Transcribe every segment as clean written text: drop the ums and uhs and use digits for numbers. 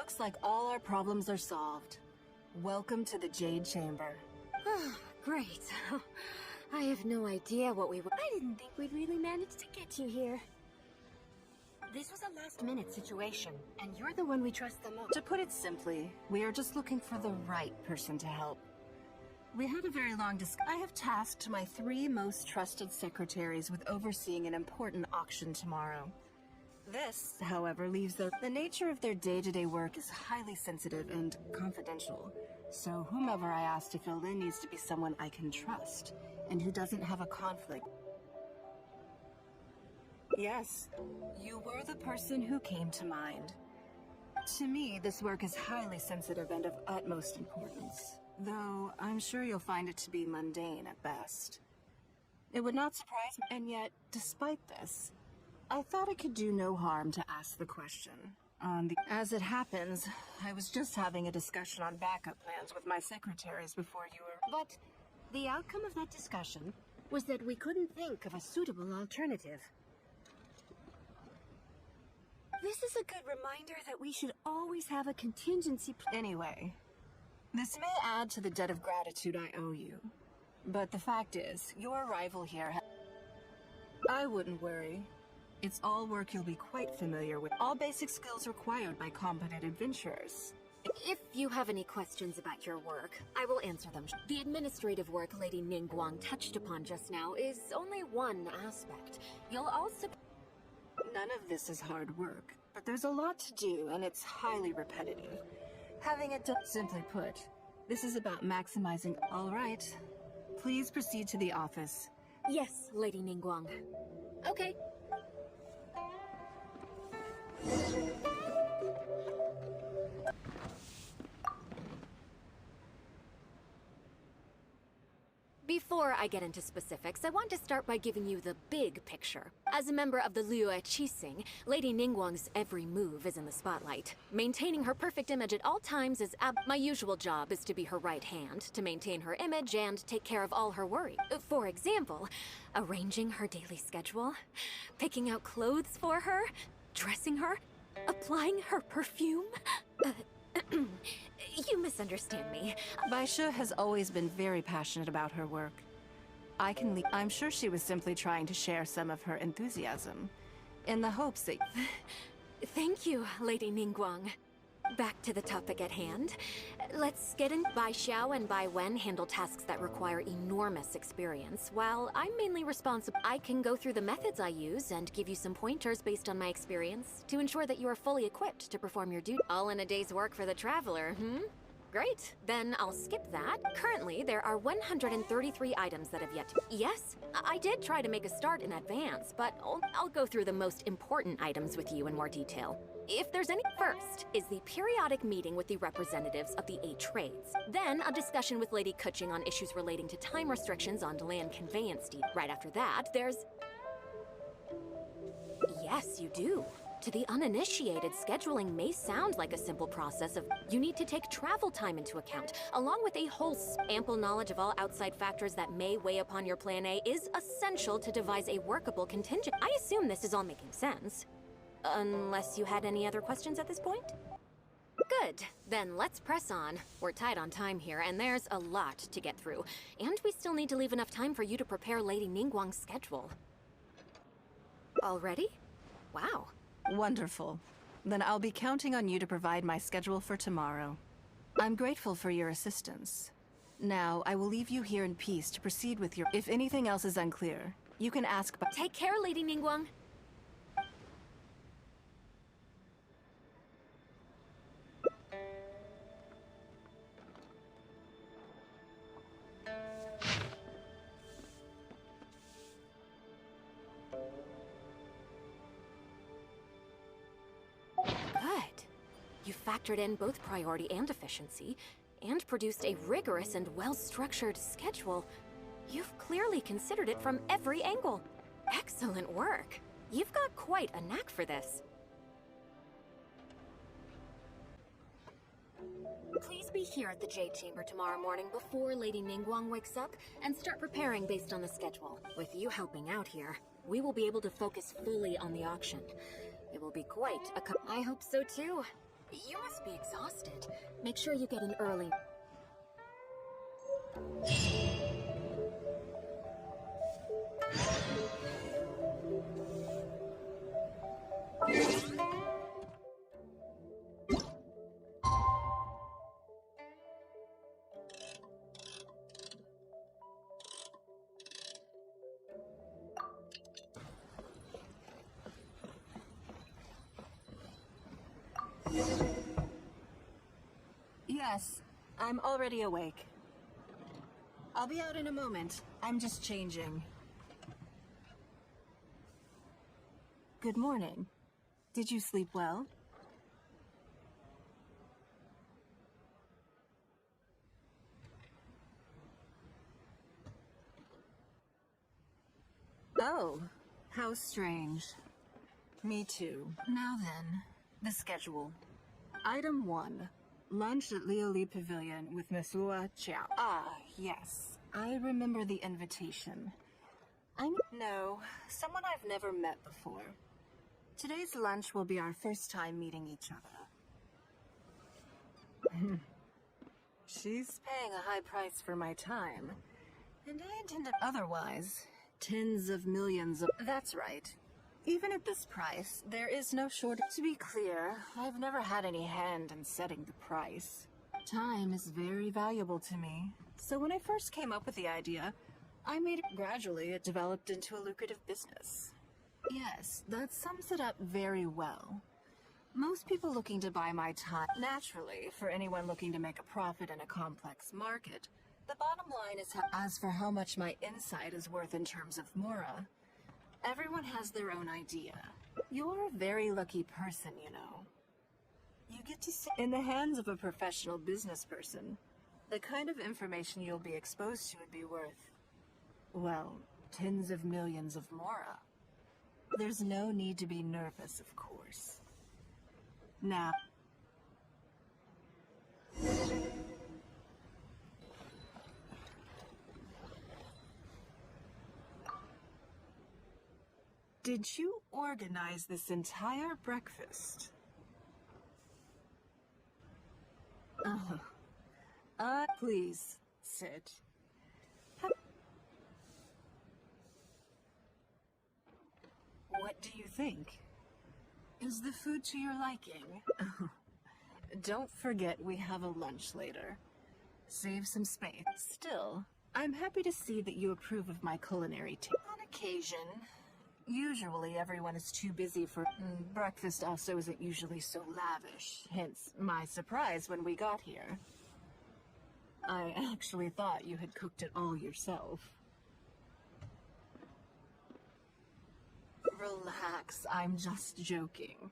Looks like all our problems are solved. Welcome to the Jade Chamber. Great. I have no idea what we would. I didn't think we'd really manage to get you here. This was a last-minute situation, and you're the one we trust the most. To put it simply, we are just looking for the right person to help. We had a very long discussion. I have tasked my 3 most trusted secretaries with overseeing an important auction tomorrow. This, however, leaves the nature of their day-to-day work is highly sensitive and confidential. So whomever I ask to fill in needs to be someone I can trust, and who doesn't have a conflict. Yes, you were the person who came to mind. To me, this work is highly sensitive and of utmost importance, though I'm sure you'll find it to be mundane at best. It would not surprise me, and yet, despite this, I thought it could do no harm to ask the question. As it happens, I was just having a discussion on backup plans with my secretaries before you were... But the outcome of that discussion was that we couldn't think of a suitable alternative. This is a good reminder that we should always have a contingency plan. Anyway, this may add to the debt of gratitude I owe you, but the fact is, your arrival here I wouldn't worry. It's all work you'll be quite familiar with. All basic skills required by competent adventurers. If you have any questions about your work, I will answer them. The administrative work Lady Ningguang touched upon just now is only one aspect. You'll also... None of this is hard work, but there's a lot to do, and it's highly repetitive. Having it done, simply put, this is about maximizing... All right. Please proceed to the office. Yes, Lady Ningguang. Okay. Before I get into specifics, I want to start by giving you the big picture. As a member of the Liu Qixing, Lady Ningguang's every move is in the spotlight. Maintaining her perfect image at all times is my usual job is to be her right hand, to maintain her image and take care of all her worries. For example, arranging her daily schedule, picking out clothes for her, dressing her, applying her perfume. You misunderstand me. Baisha has always been very passionate about her work. I'm sure she was simply trying to share some of her enthusiasm, in the hopes that... Thank you, Lady Ningguang. Back to the topic at hand. Let's get in. Bai Xiao and Bai Wen handle tasks that require enormous experience, while I'm mainly responsible. I can go through the methods I use and give you some pointers based on my experience to ensure that you are fully equipped to perform your duty. All in a day's work for the traveler, Great, then I'll skip that. Currently, there are 133 items that have yet to... Yes, I did try to make a start in advance, but I'll go through the most important items with you in more detail. If there's any... First is the periodic meeting with the representatives of the 8 trades. Then a discussion with Lady Kuching on issues relating to time restrictions on land conveyance deed. Right after that, there's... Yes, you do. To the uninitiated, scheduling may sound like a simple process of you need to take travel time into account, along with a whole ample knowledge of all outside factors that may weigh upon your plan A is essential to devise a workable contingent. I assume this is all making sense. Unless you had any other questions at this point? Good. Then let's press on. We're tight on time here, and there's a lot to get through. And we still need to leave enough time for you to prepare Lady Ningguang's schedule. Already? Wow. Wonderful. Then I'll be counting on you to provide my schedule for tomorrow. I'm grateful for your assistance. Now, I will leave you here in peace to proceed with your... If anything else is unclear, you can ask... Take care, Lady Ningguang. You factored in both priority and efficiency, and produced a rigorous and well-structured schedule. You've clearly considered it from every angle. Excellent work. You've got quite a knack for this. Please be here at the Jade Chamber tomorrow morning before Lady Ningguang wakes up and start preparing based on the schedule. With you helping out here, we will be able to focus fully on the auction. It will be quite a I hope so too. You must be exhausted. Make sure you get in early. Yes, I'm already awake. I'll be out in a moment. I'm just changing. Good morning. Did you sleep well? Oh, how strange. Me too. Now then, the schedule. Item 1. Lunch at Lioli Pavilion with Miss Lua Chiao. Ah, yes. I remember the invitation. No, someone I've never met before. Today's lunch will be our first time meeting each other. She's paying a high price for my time. And I intended otherwise. Tens of millions of... That's right. Even at this price, there is no shortage. To be clear, I've never had any hand in setting the price. Time is very valuable to me. So when I first came up with the idea, I made it gradually. It developed into a lucrative business. Yes, that sums it up very well. Most people looking to buy my time, naturally, for anyone looking to make a profit in a complex market, the bottom line is as for how much my insight is worth in terms of Mora, everyone has their own idea. You're a very lucky person, you know. You get to sit in the hands of a professional business person. The kind of information you'll be exposed to would be worth, well, tens of millions of Mora. There's no need to be nervous, of course. Now... Did you organize this entire breakfast? Please, sit. What do you think? Is the food to your liking? Don't forget we have a lunch later. Save some space. Still, I'm happy to see that you approve of my culinary taste. On occasion. Usually everyone is too busy for... breakfast also isn't usually so lavish, hence my surprise when we got here. I actually thought you had cooked it all yourself. Relax, I'm just joking.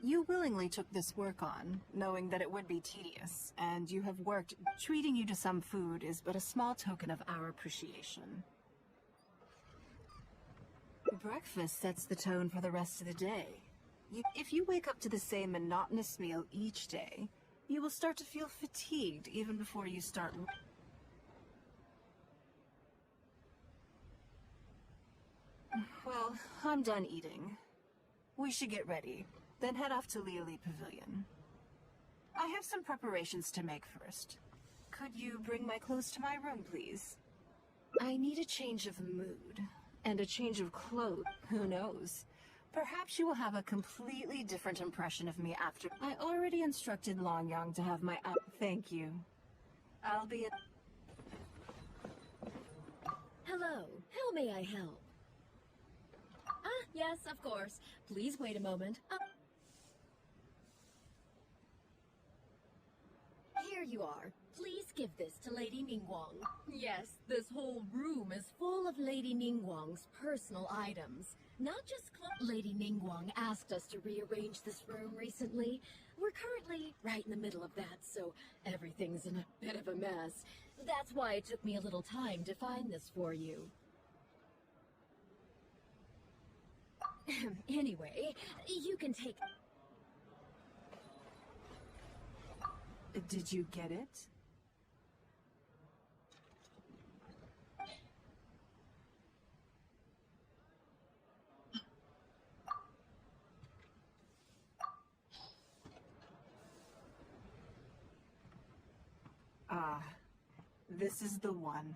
You willingly took this work on, knowing that it would be tedious, and you have worked. Treating you to some food is but a small token of our appreciation. Breakfast sets the tone for the rest of the day. If you wake up to the same monotonous meal each day, you will start to feel fatigued even before you start. Well, I'm done eating. We should get ready, then head off to Lioli Pavilion. I have some preparations to make first. Could you bring my clothes to my room, please? I need a change of mood. And a change of clothes, who knows? Perhaps you will have a completely different impression of me after. I already instructed Longyang to have my Thank you. I'll be at... Hello, how may I help? Ah, yes, of course. Please wait a moment. Here you are. Please give this to Lady Ningguang. Yes, this whole room is full of Lady Ningguang's personal items. Not just Lady Ningguang asked us to rearrange this room recently. We're currently right in the middle of that, so everything's in a bit of a mess. That's why it took me a little time to find this for you. Anyway, you can take... Did you get it? Ah, this is the one.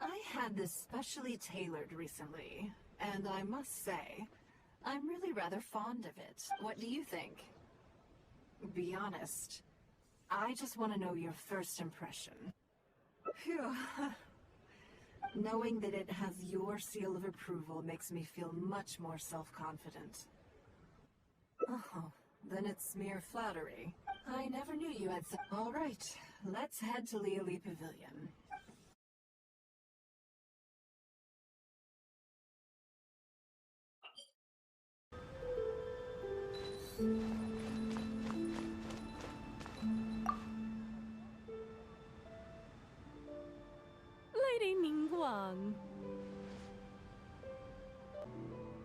I had this specially tailored recently, and I must say, I'm really rather fond of it. What do you think? Be honest. I just want to know your first impression. Phew. Knowing that it has your seal of approval makes me feel much more self-confident. Oh, then it's mere flattery. I never knew you had some... All right, let's head to Leoli Pavilion. Lady Ningguang.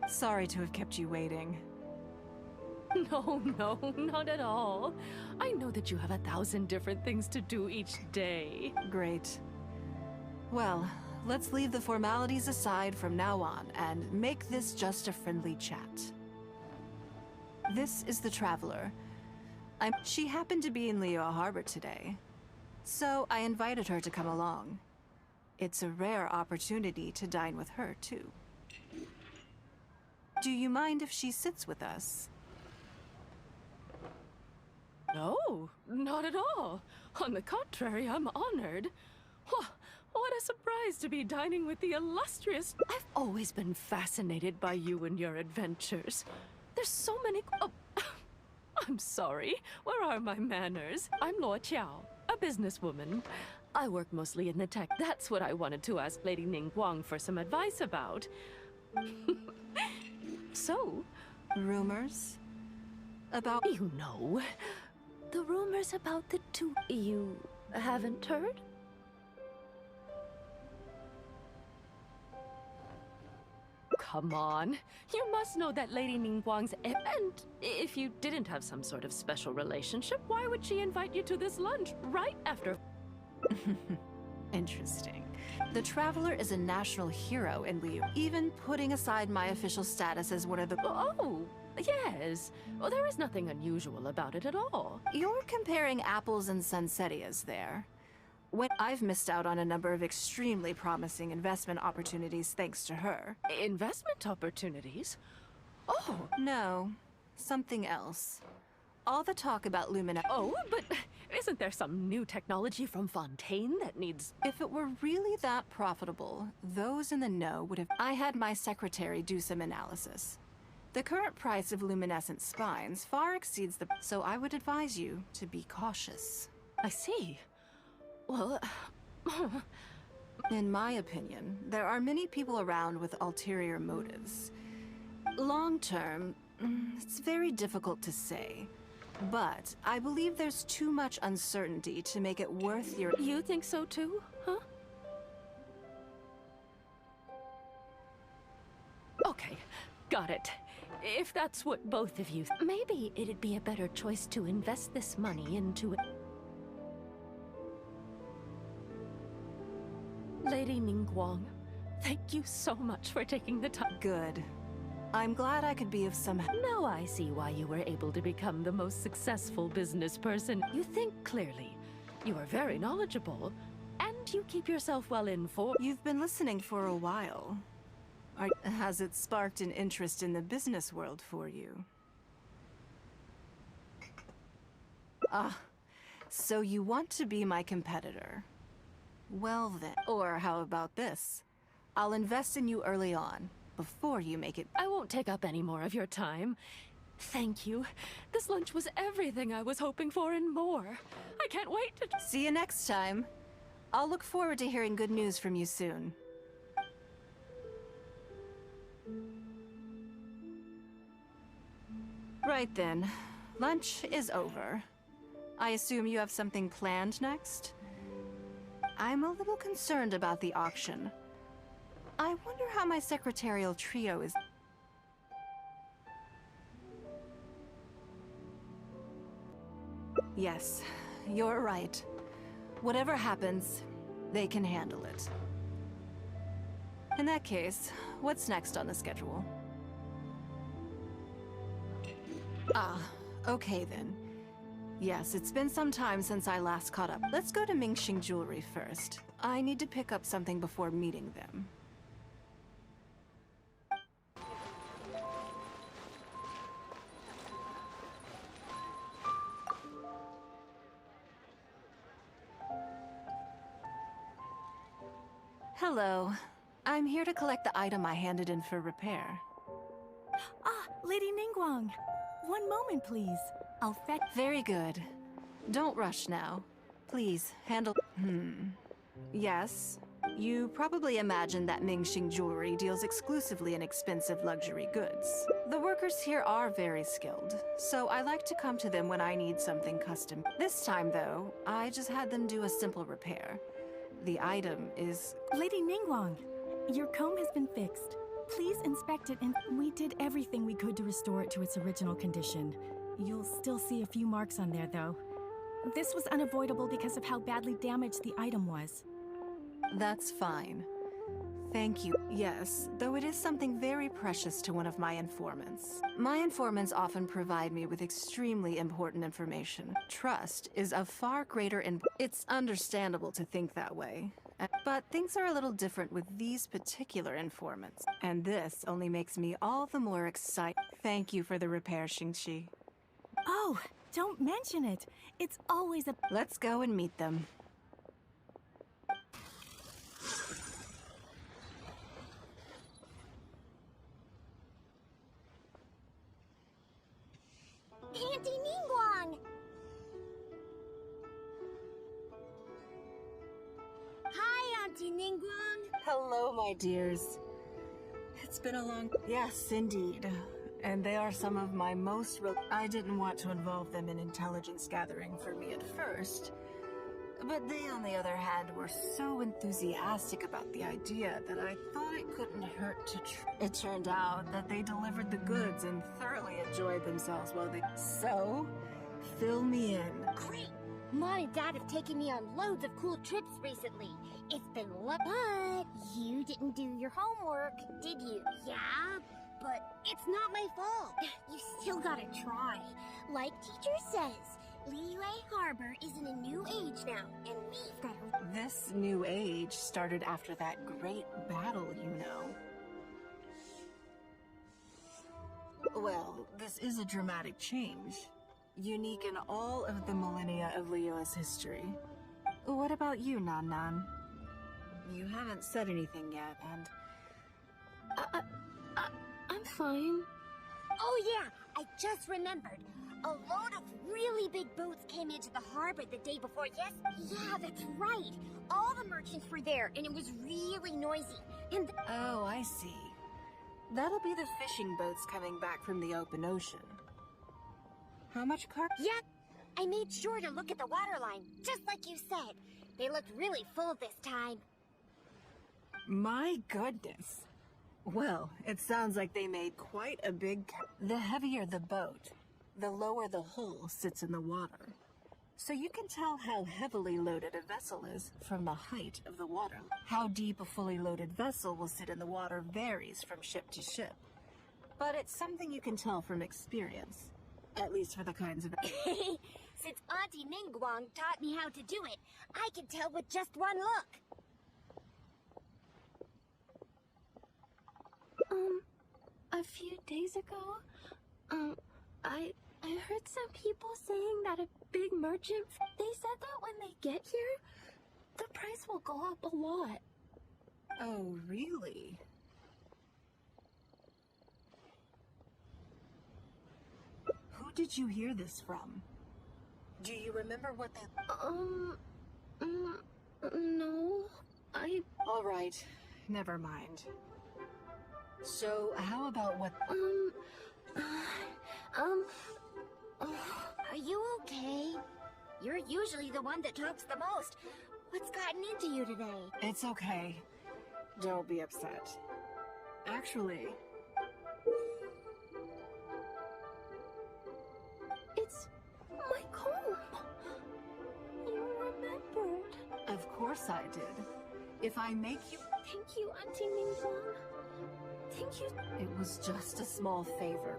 Sorry to have kept you waiting. No, not at all. I know that you have 1,000 different things to do each day. Great. Well, let's leave the formalities aside from now on and make this just a friendly chat. This is the Traveler. She happened to be in Leo Harbor today, so I invited her to come along. It's a rare opportunity to dine with her, too. Do you mind if she sits with us? No, not at all. On the contrary, I'm honored. What a surprise to be dining with the illustrious... I've always been fascinated by you and your adventures. There's so many... Oh, I'm sorry. Where are my manners? I'm Luo Qiao, a businesswoman. I work mostly in the tech. That's what I wanted to ask Lady Ningguang for some advice about. So... Rumors? About... You know, the rumors about the two... You haven't heard? Come on. You must know that Lady Ningguang's... And if you didn't have some sort of special relationship, why would she invite you to this lunch right after... Interesting. The Traveler is a national hero in Liu, even putting aside my official status as one of the... Oh, yes. Well, there is nothing unusual about it at all. You're comparing apples and sunsettias there. When I've missed out on a number of extremely promising investment opportunities thanks to her. Investment opportunities? Oh. No, something else. All the talk about Lumina... Oh, but isn't there some new technology from Fontaine that needs... If it were really that profitable, those in the know would have... I had my secretary do some analysis. The current price of luminescent spines far exceeds the... So I would advise you to be cautious. I see. Well... In my opinion, there are many people around with ulterior motives. Long term, it's very difficult to say. But I believe there's too much uncertainty to make it worth your... You think so too, huh? Okay, got it. If that's what both of you... Maybe it'd be a better choice to invest this money into it. Lady Ningguang, thank you so much for taking the time. Good. I'm glad I could be of some... Now I see why you were able to become the most successful business person. You think clearly, you are very knowledgeable, and you keep yourself well informed. You've been listening for a while. Has it sparked an interest in the business world for you? Ah, so you want to be my competitor. Well then, or how about this? I'll invest in you early on, before you make it... I won't take up any more of your time. Thank you. This lunch was everything I was hoping for and more. I can't wait to... See you next time. I'll look forward to hearing good news from you soon. Right then. Lunch is over. I assume you have something planned next? I'm a little concerned about the auction. I wonder how my secretarial trio is... Yes, you're right. Whatever happens, they can handle it. In that case, what's next on the schedule? Ah, okay then. Yes, it's been some time since I last caught up. Let's go to Mingxing Jewelry first. I need to pick up something before meeting them. Hello. I'm here to collect the item I handed in for repair. Ah, Lady Ningguang. One moment, please. I'll fetch. Very good. Don't rush now. Please, handle. Yes. You probably imagine that Mingxing Jewelry deals exclusively in expensive luxury goods. The workers here are very skilled, so I like to come to them when I need something custom. This time, though, I just had them do a simple repair. The item is... Lady Ningguang, your comb has been fixed. Please inspect it, and we did everything we could to restore it to its original condition. You'll still see a few marks on there, though. This was unavoidable because of how badly damaged the item was. That's fine. Thank you. Yes, though it is something very precious to one of my informants. My informants often provide me with extremely important information. Trust is of far greater It's understandable to think that way. But things are a little different with these particular informants. And this only makes me all the more excited. Thank you for the repair, Xingqi. Oh, don't mention it. It's always a... Let's go and meet them. Auntie Ningguang! Hi, Auntie Ningguang! Hello, my dears. It's been a long... Yes, indeed. And they are some of my most... I didn't want to involve them in intelligence gathering for me at first. But they, on the other hand, were so enthusiastic about the idea that I thought it couldn't hurt to It turned out that they delivered the goods and thoroughly enjoyed themselves while they... So, fill me in. Great! Mom and Dad have taken me on loads of cool trips recently. It's been But you didn't do your homework, did you? Yeah, but it's not my fault. You still gotta try. Like teacher says, Liyue Harbor is in a new age now, and we've got to... This new age started after that great battle, you know. Well, this is a dramatic change. Unique in all of the millennia of Liyue's history. What about you, Nan Nan? You haven't said anything yet, and... I'm fine. Oh yeah, I just remembered. A load of really big boats came into the harbor the day before. Yes, yeah, that's right. All the merchants were there, and it was really noisy. And Oh, I see. That'll be the fishing boats coming back from the open ocean. How much car? yeah, I made sure to look at the waterline, just like you said. They looked really full this time. My goodness. Well, it sounds like they made quite a big... The heavier the boat, the lower the hull sits in the water. So you can tell how heavily loaded a vessel is from the height of the water. How deep a fully loaded vessel will sit in the water varies from ship to ship. But it's something you can tell from experience. At least for the kinds of... Since Auntie Ningguang taught me how to do it, I can tell with just one look. A few days ago, I heard some people saying that a big merchant, they said that when they get here, the price will go up a lot. Oh, really? Who did you hear this from? Do you remember what they... No, All right, never mind. So, how about what... Are you okay? You're usually the one that talks the most. What's gotten into you today? It's okay. Don't be upset. Actually... it's my comb. I did. If I make you... Thank you, Auntie Ningguang. Thank you. It was just a small favor.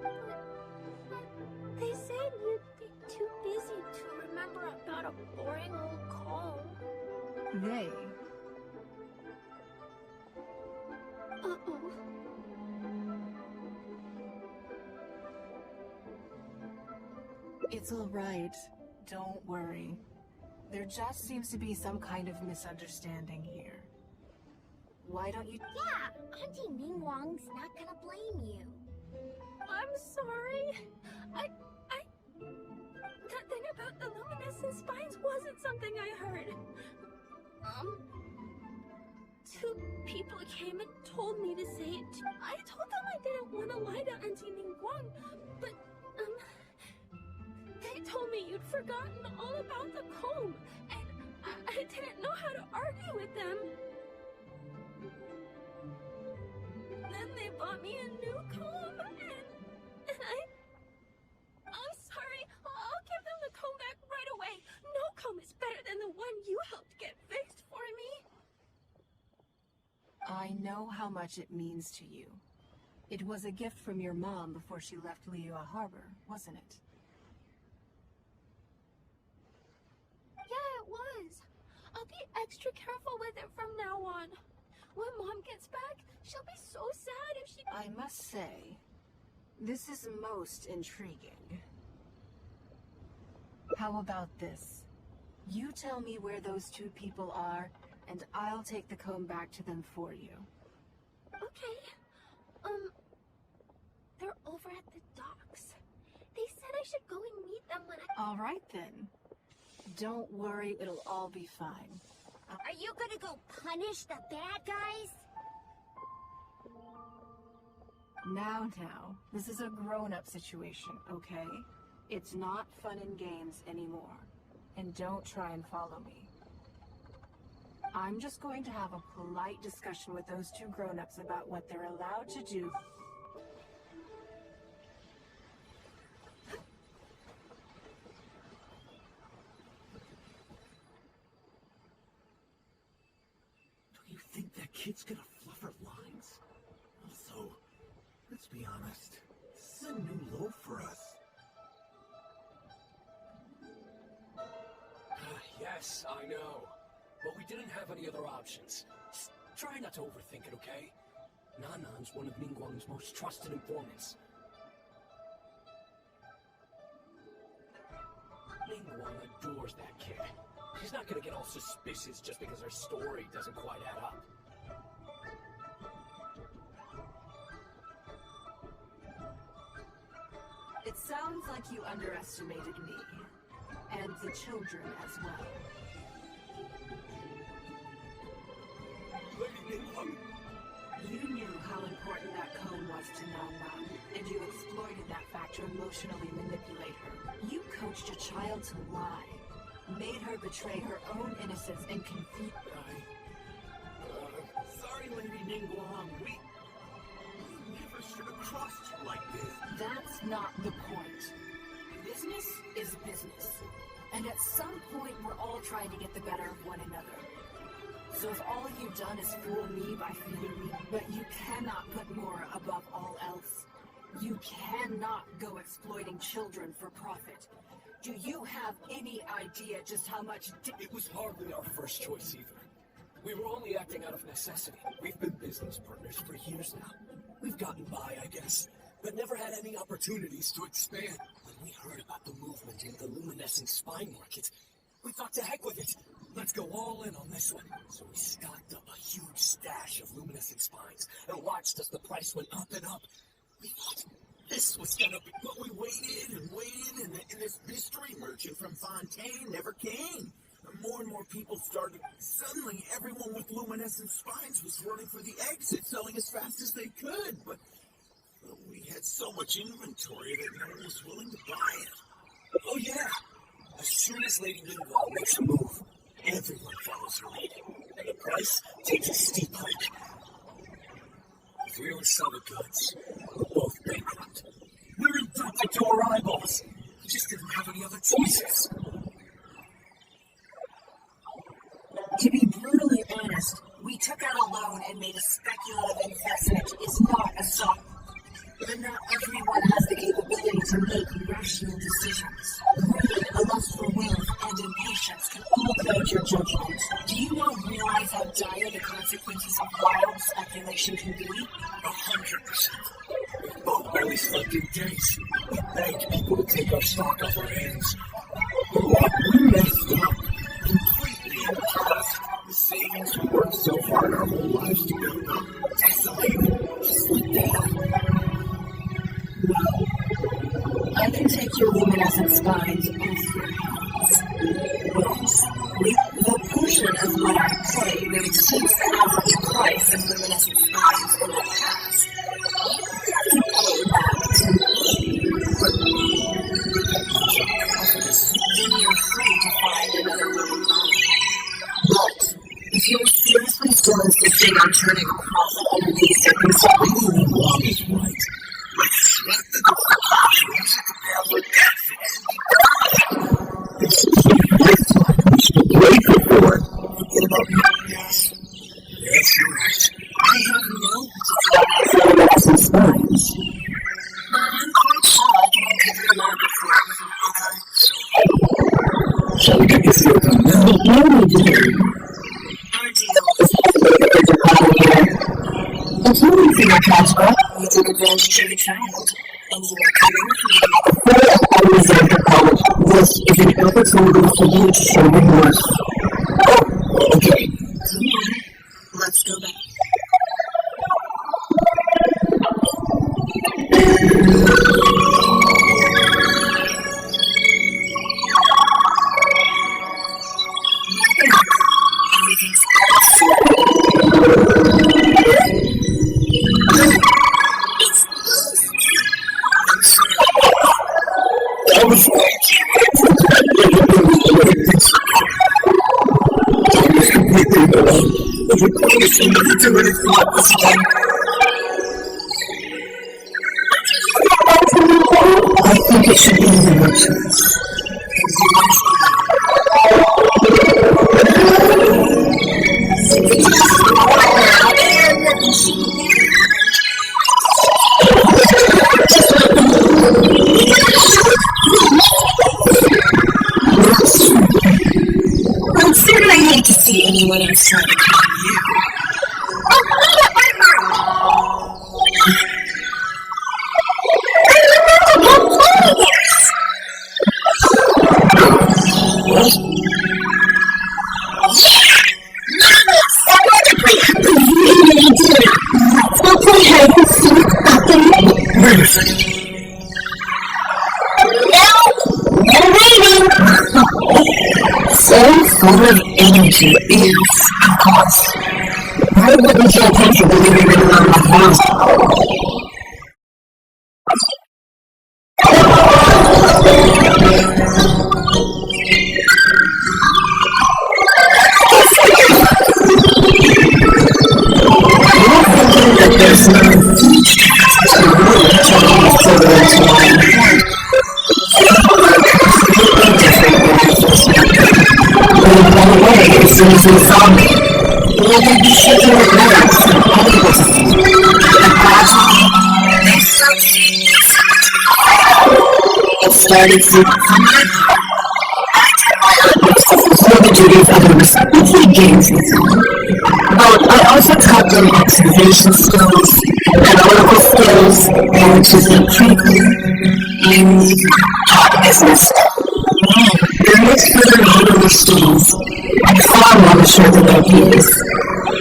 They said you'd be too busy to remember about a boring old comb. They... Uh-oh. It's all right. Don't worry. There just seems to be some kind of misunderstanding here. Why don't you... Yeah, Auntie Ningguang's not gonna blame you. I'm sorry. That thing about the luminescent spines wasn't something I heard. Two people came and told me to say it. I told them I didn't want to lie to Auntie Ningguang, but, they told me you'd forgotten all about the comb, and I didn't know how to argue with them. Then they bought me a new comb, and I'm sorry. I'll give them the comb back right away. No comb is better than the one you helped get fixed for me. I know how much it means to you. It was a gift from your mom before she left Liyue Harbor, wasn't it? Yeah, it was. I'll be extra careful with it from now on. When Mom gets back, she'll be so sad if she... I must say, this is most intriguing. How about this? You tell me where those two people are, and I'll take the comb back to them for you. Okay. They're over at the docks. They said I should go and meet them when I... All right, then. Don't worry, it'll all be fine. Are you gonna go punish the bad guys? Now, this is a grown-up situation, okay? It's not fun and games anymore. And don't try and follow me. I'm just going to have a polite discussion with those two grown-ups about what they're allowed to do. Do you think that kid's gonna fluff her lines? Also, let's be honest, this is a new low for us. Yes, I know. But we didn't have any other options. Just try not to overthink it, okay? Nanan's one of Ningguang's most trusted informants. Ningguang adores that kid. She's not gonna get all suspicious just because her story doesn't quite add up. It sounds like you underestimated me. And the children as well. Lady Ningguang, You knew how important that comb was to Nan, and you exploited that fact to emotionally manipulate her. You coached a child to lie, made her betray her own innocence and confuse... sorry, Lady Ningguang, we never should have crossed you like this. That's not the point. Business is business. And at some point, we're all trying to get the better of one another. So if all you've done is fool me by feeding me, but you cannot put more above all else. You cannot go exploiting children for profit. Do you have any idea just how much... It was hardly our first choice either. We were only acting out of necessity. We've been business partners for years now. We've gotten by, I guess, but never had any opportunities to expand. When we heard about the movement in the luminescent spine market, we thought to heck with it. Let's go all in on this one. So we stocked up a huge stash of luminescent spines and watched as the price went up and up. We thought this was gonna be... But we waited, and this mystery merchant from Fontaine never came. And more people started. Suddenly, everyone with luminescent spines was running for the exit, selling as fast as they could. But we had so much inventory that no one was willing to buy it. Oh yeah! As soon as Lady Ningguang makes a move, everyone follows her lead, and the price takes a steep hike. If we don't sell the goods, we're both bankrupt. We're indebted to our eyeballs. We just didn't have any other choices. To be brutally honest, we took out a loan and made a speculative investment is not a song. But not everyone has the capability to make rational decisions. Greed, a lust for wealth, and impatience can all cloud your judgment. Do you not realize how dire the consequences of wild speculation can be? 100%. We've both barely slept in days. We begged people to take our stock off our hands. But what we messed up completely in the past. The savings we worked so hard our whole lives to build up. Desolated. Just like that. I can take your luminescent spines off your hands. But the portion of what I pay that exceeds the average price of luminescent spines in the past, you have to pay back to me. Then you're free to find another living body. But if you're seriously still insisting on turning a profit under these circumstances, Guan is right. Let's let the different to prepare for death and this is we should be grateful for it. Forget about me. Yes. Yes, you're right. I have no particular reason to spines. But I'm quite sure I can uncover the market for it. Okay, so shall we get this deal done now? Our deal is estimated as a bottom here. If you leave for your cash back, you took advantage of a child. And you are coming with me. Before I reserve your college, this is an opportunity for you to show your worth. Oh, okay. Come on, let's go back. Everything's I was right. I was completely wrong. If you're going to see me do anything like this again, I think it should be your choice. I'd certainly hate to see anyone else try to call you. Oh, wait up, wait Wait a second. So full of energy is, of course. I wouldn't feel comfortable leaving it alone like that. You're thinking that there's no future to really change the world's completely different than I first met them. They went away as soon as they saw me. Well, they'd be shaking their nerves and unable to see. And gradually, they started seeing me so much more. It started to I did my utmost to fulfill the duties others would play games with them. But I also taught them observation skills, analytical skills, and to think critically. And taught business. There is further handling skills, and far more mature than their peers.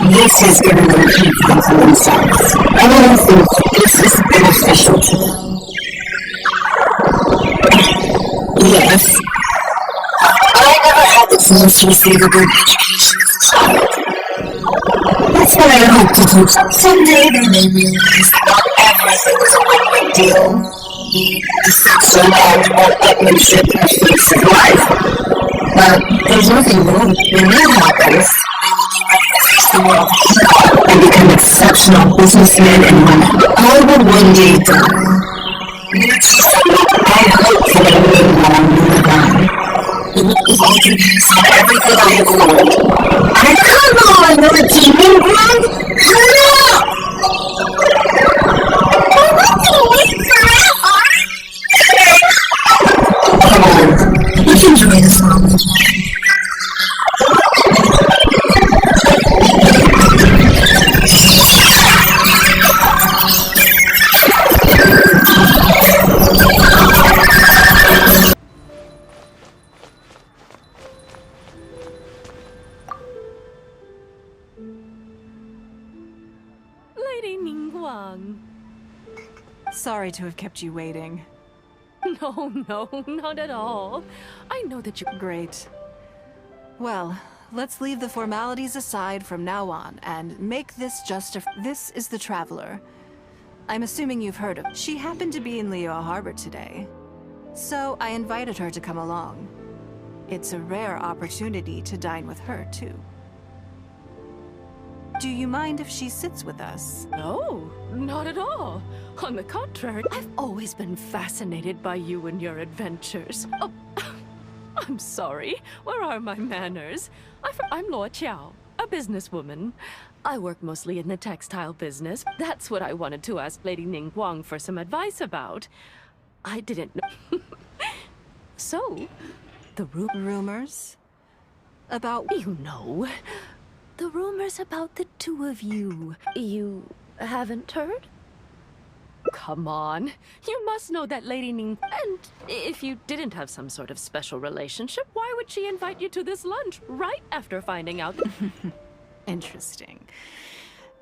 This has given them confidence in themselves, and I think this is beneficial to them. Yes, I never had the chance to receive a good education as a child. That's what I hope to do. Someday they may realize that not everything was a win-win deal. Deception and upmanship in the face of life. But there's nothing wrong when that happens. They will be ready to face the world and become exceptional businessmen and women. I will one day die. I hope that I will live long and live on. It will be all depends on everything I have learned. And come on, Lady Ningguang. Sorry to have kept you waiting. No, not at all. I know that you... Great. Well, let's leave the formalities aside from now on and make this just a... This is the Traveler. I'm assuming you've heard of... She happened to be in Liyue Harbor today, so I invited her to come along. It's a rare opportunity to dine with her, too. Do you mind if she sits with us? No, not at all. On the contrary, I've always been fascinated by you and your adventures. Oh, I'm sorry. Where are my manners? I'm Luo Qiao, a businesswoman. I work mostly in the textile business. That's what I wanted to ask Lady Ningguang for some advice about. I didn't know. So, the rumors? About... You know, the rumors about the two of you. You haven't heard? Come on. You must know that Lady Ning... And if you didn't have some sort of special relationship, why would she invite you to this lunch right after finding out that... Interesting.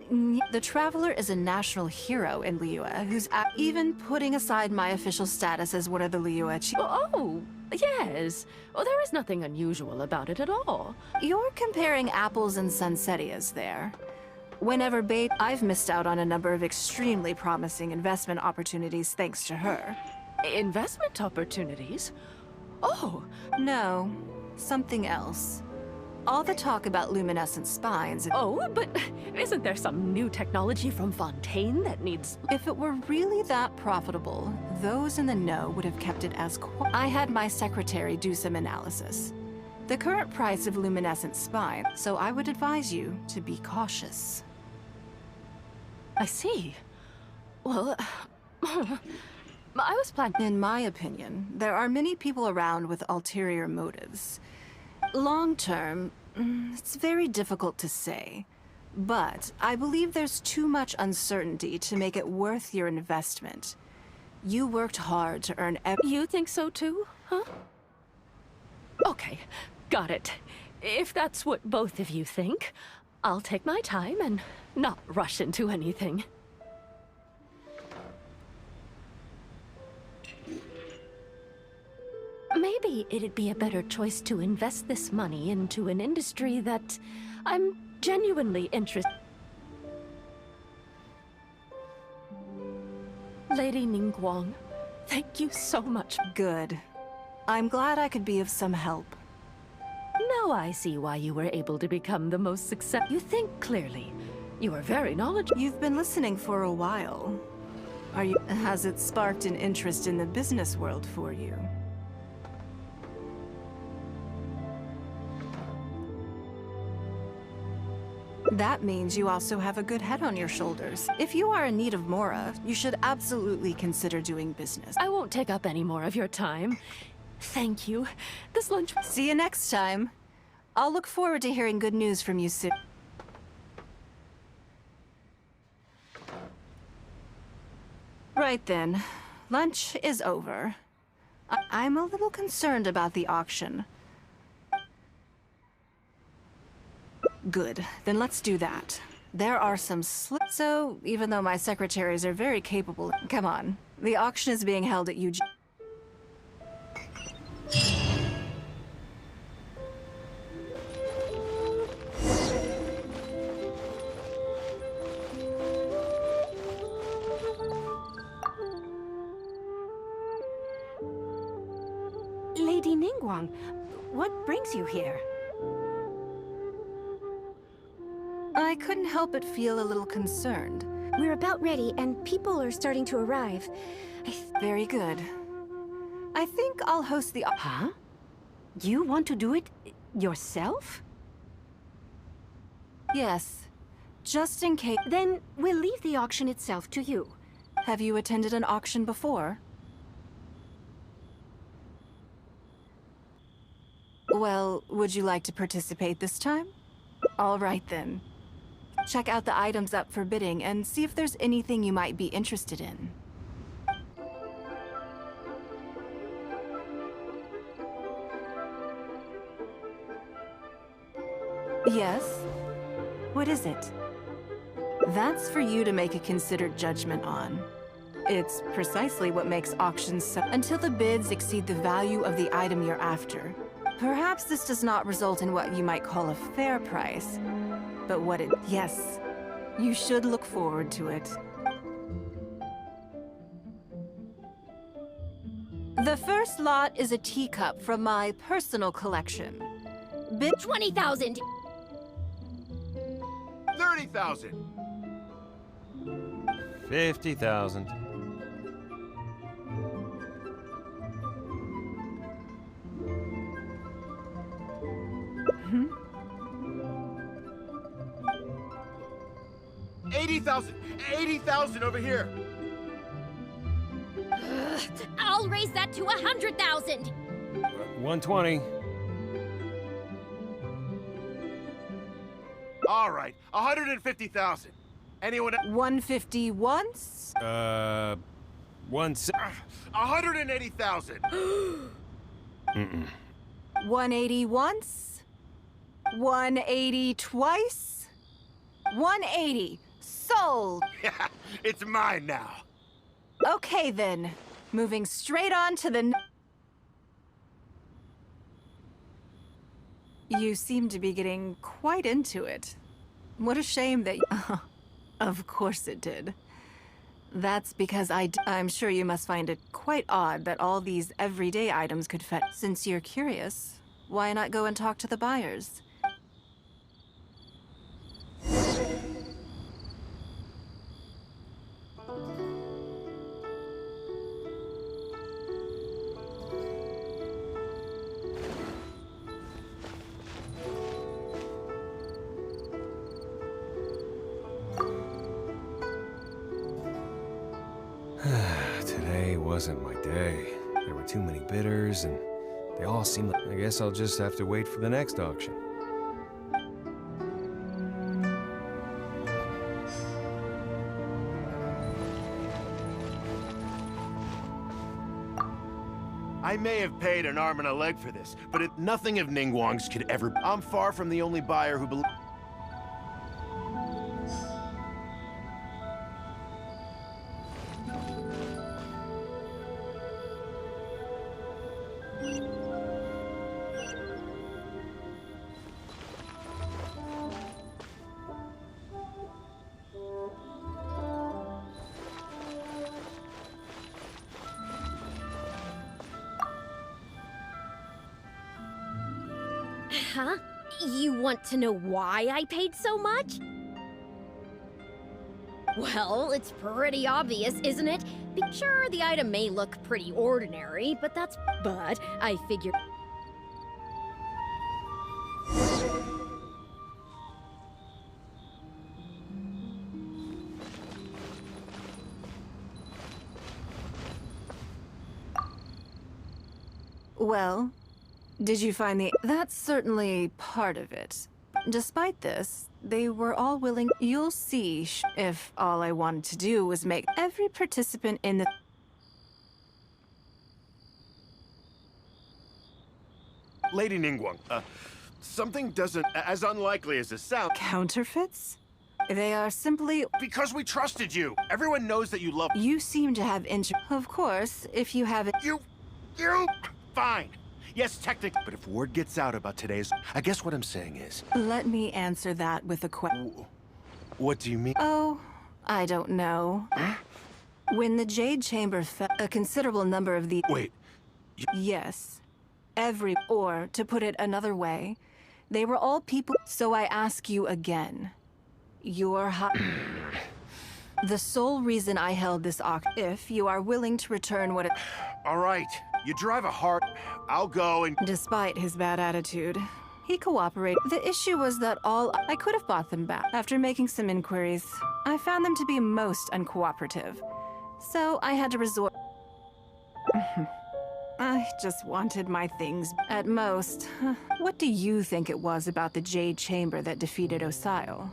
The Traveler is a national hero in Liyue, who's even putting aside my official status as one of the Liyue chiefs. Oh, yes. Well, there is nothing unusual about it at all. You're comparing apples and sunsettias there. Whenever I've missed out on a number of extremely promising investment opportunities thanks to her. Investment opportunities? Oh, no, something else. All the talk about luminescent spines... Oh, but isn't there some new technology from Fontaine that needs... If it were really that profitable, those in the know would have kept it as I had my secretary do some analysis. The current price of luminescent spine, so I would advise you to be cautious. I see. Well, I was planning... In my opinion, there are many people around with ulterior motives. Long term, it's very difficult to say. But I believe there's too much uncertainty to make it worth your investment. You worked hard to earn You think so too, huh? Okay, got it. If that's what both of you think, I'll take my time and not rush into anything. Maybe it'd be a better choice to invest this money into an industry that I'm genuinely interested. Lady Ningguang, thank you so much. Good. I'm glad I could be of some help. Now I see why you were able to become the most successful. You think clearly. You are very knowledgeable. You've been listening for a while. Has it sparked an interest in the business world for you? That means you also have a good head on your shoulders. If you are in need of Mora, you should absolutely consider doing business. I won't take up any more of your time. Thank you. This lunch... See you next time. I'll look forward to hearing good news from you soon. Right then. Lunch is over. I'm a little concerned about the auction. Good. Then let's do that. There are some So, even though my secretaries are very capable... Come on. The auction is being held at UG... Lady Ningguang, what brings you here? I couldn't help but feel a little concerned. We're about ready, and people are starting to arrive. Very good. I think I'll host the... Huh? You want to do it yourself? Yes. just in case. Then we'll leave the auction itself to you. Have you attended an auction before? Well, would you like to participate this time? All right then. Check out the items up for bidding and see if there's anything you might be interested in. Yes? What is it? That's for you to make a considered judgment on. It's precisely what makes auctions so until the bids exceed the value of the item you're after. Perhaps this does not result in what you might call a fair price, but what it... Yes, you should look forward to it. The first lot is a teacup from my personal collection. Bid 20,000! 30,000! 50,000. Hmm? 80,000! 80,000 over here! I'll raise that to 100,000! 120. All right, 150,000. Anyone? 150 once? 180,000. 180 once? 180 twice? 180. Sold! It's mine now. Okay then. Moving straight on to the... You seem to be getting quite into it. What a shame that... Of course it did. That's because I'm sure you must find it quite odd that all these everyday items could fetch. Since you're curious, why not go and talk to the buyers? Today wasn't my day. There were too many bidders, and they all seem like... I guess I'll just have to wait for the next auction. I may have paid an arm and a leg for this, but nothing of Ningguang's could ever... I'm far from the only buyer who believes... Huh? You want to know why I paid so much? Well, it's pretty obvious, isn't it? Sure, the item may look pretty ordinary, but I figured... Well, did you find the... That's certainly part of it. Despite this, they were all willing... You'll see if all I wanted to do was make every participant in the... Lady Ningguang, something doesn't... as unlikely as it sounds... Counterfeits? They are simply... Because we trusted you! Everyone knows that you love... You seem to have interest... Of course, if you have it... You... Fine. Yes, technically, but if word gets out about today's... I guess what I'm saying is... Let me answer that with a question. What do you mean? Oh, I don't know. Huh? When the Jade Chamber fell, a considerable number of the... Wait. Yes. Or, to put it another way, they were all people... So I ask you again. The sole reason I held this auction, if you are willing to return what it... All right. You drive a hard... I'll go and... Despite his bad attitude, He cooperated. The issue was that I could have bought them back. After making some inquiries, I found them to be most uncooperative. So I had to resort... I just wanted my things. At most, what do you think it was about the Jade Chamber that defeated Osio?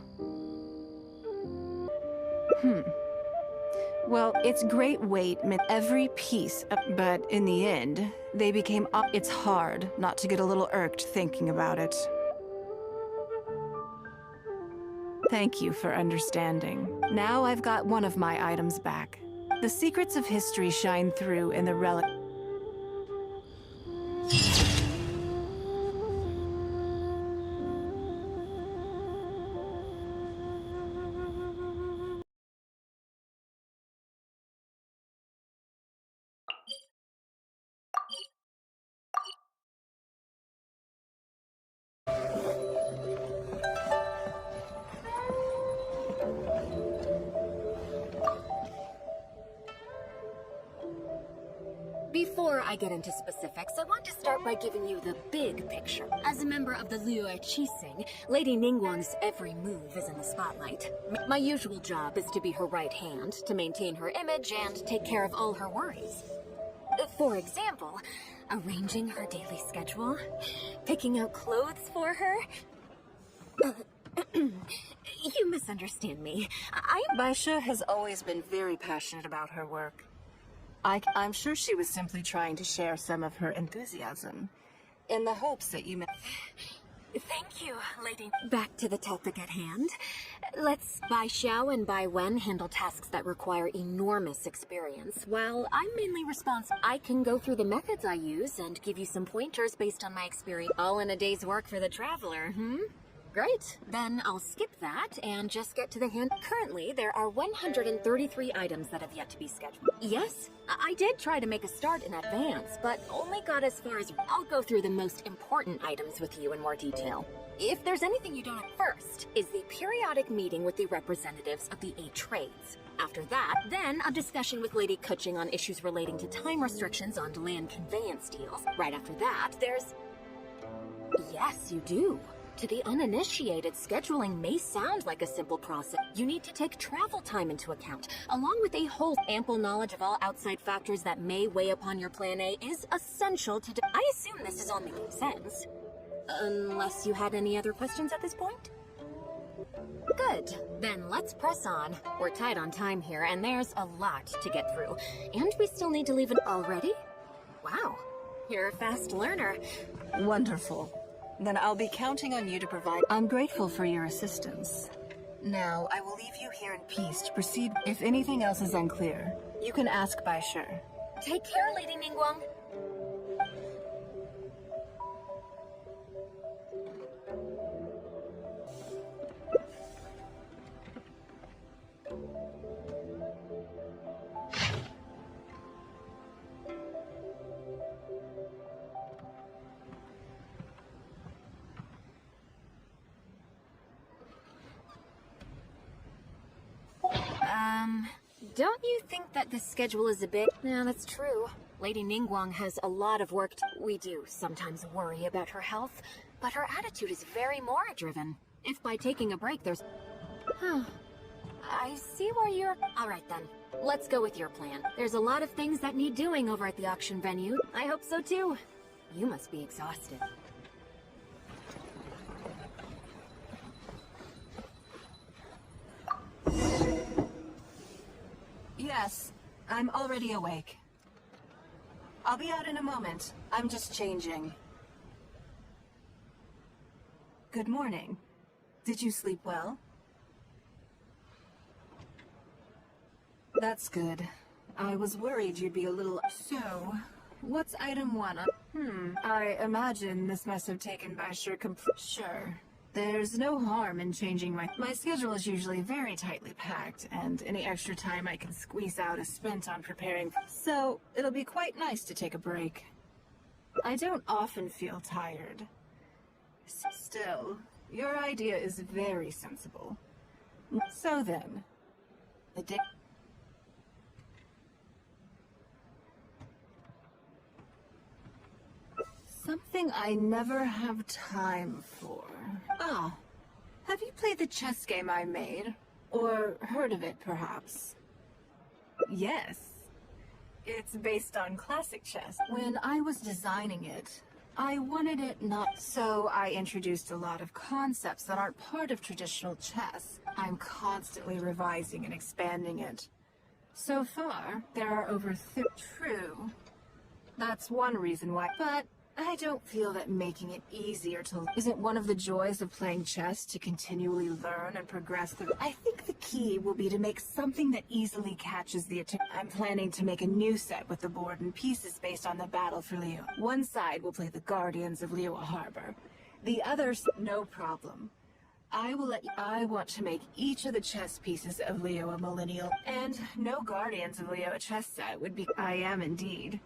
Well, its great weight meant every piece, but in the end, they became... It's hard not to get a little irked thinking about it. Thank you for understanding. Now I've got one of my items back. The secrets of history shine through in the relic... Before I get into specifics, I want to start by giving you the big picture. As a member of the Luo Qixing, Lady Ningguang's every move is in the spotlight. My usual job is to be her right hand, to maintain her image and take care of all her worries. For example, arranging her daily schedule, picking out clothes for her. You misunderstand me. Baisha has always been very passionate about her work. I'm sure she was simply trying to share some of her enthusiasm, in the hopes that you... Thank you, lady. Back to the topic at hand. Let's Bai Xiao and Bai Wen handle tasks that require enormous experience, while I'm mainly responsible. I can go through the methods I use and give you some pointers based on my experience. All in a day's work for the traveler, Great. Then I'll skip that and just get to the hand. Currently, there are 133 items that have yet to be scheduled. Yes, I did try to make a start in advance, but only got as far as... I'll go through the most important items with you in more detail. If there's anything you don't have first, is the periodic meeting with the representatives of the 8 trades. After that, then a discussion with Lady Kuching on issues relating to time restrictions on land conveyance deals. Right after that, there's... Yes, you do. To the uninitiated, scheduling may sound like a simple process. You need to take travel time into account, along with a whole ample knowledge of all outside factors that may weigh upon your plan A is essential to... I assume this is all making sense. Unless you had any other questions at this point? Good. Then let's press on. We're tight on time here, and there's a lot to get through. And we still need to leave an... Already? Wow. You're a fast learner. Wonderful. Then I'll be counting on you to provide... I'm grateful for your assistance. Now, I will leave you here in peace to proceed. If anything else is unclear, you can ask Bai Shi. Take care, Lady Ningguang. Don't you think that this schedule is a bit... Yeah, that's true. Lady Ningguang has a lot of work We do sometimes worry about her health, but her attitude is very Mora-driven. If by taking a break there's... I see where you're... Alright then, let's go with your plan. There's a lot of things that need doing over at the auction venue. I hope so too. You must be exhausted. Yes, I'm already awake. I'll be out in a moment. I'm just changing. Good morning. Did you sleep well? That's good. I was worried you'd be a little... So, what's item 1? I imagine this must have taken Bai Shi Sure. There's no harm in changing my schedule is usually very tightly packed, and any extra time I can squeeze out is spent on preparing. So, it'll be quite nice to take a break. I don't often feel tired. Still, your idea is very sensible. So then, the day... Something I never have time for. Oh, have you played the chess game I made? Or heard of it, perhaps? Yes. It's based on classic chess. When I was designing it, I wanted it not... So I introduced a lot of concepts that aren't part of traditional chess. I'm constantly revising and expanding it. So far, there are over True. That's one reason why. But I don't feel that making it easier to... Isn't one of the joys of playing chess to continually learn and progress through... I think the key will be to make something that easily catches the attention. I'm planning to make a new set with the board and pieces based on the battle for Liyue. One side will play the Guardians of Liyue Harbor. The other... No problem. I will let you... I want to make each of the chess pieces of Liyue a millennial. And no Guardians of Liyue chess set would be... I am indeed.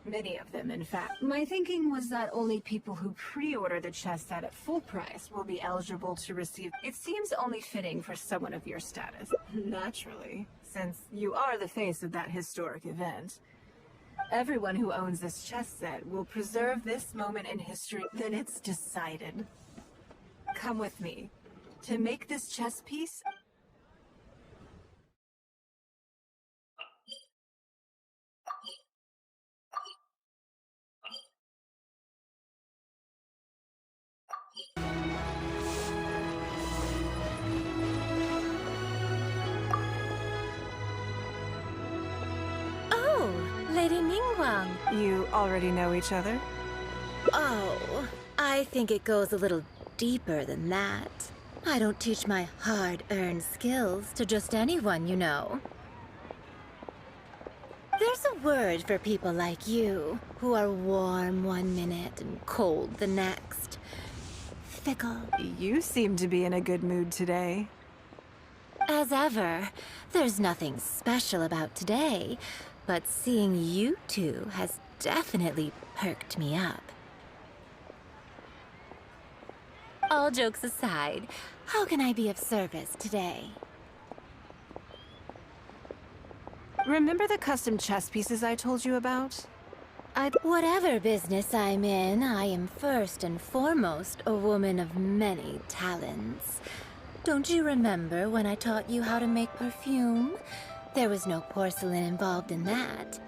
Many of them, in fact. My thinking was that only people who pre-order the chess set at full price will be eligible to receive. It seems only fitting for someone of your status. Naturally, since you are the face of that historic event. Everyone who owns this chess set will preserve this moment in history. Then it's decided. Come with me. To make this chess piece... Lady Ningguang. You already know each other? Oh, I think it goes a little deeper than that. I don't teach my hard-earned skills to just anyone, you know. There's a word for people like you, who are warm one minute and cold the next. Fickle. You seem to be in a good mood today. As ever, there's nothing special about today. But seeing you two has definitely perked me up. All jokes aside, how can I be of service today? Remember the custom chess pieces I told you about? Whatever business I'm in, I am first and foremost a woman of many talents. Don't you remember when I taught you how to make perfume? There was no porcelain involved in that.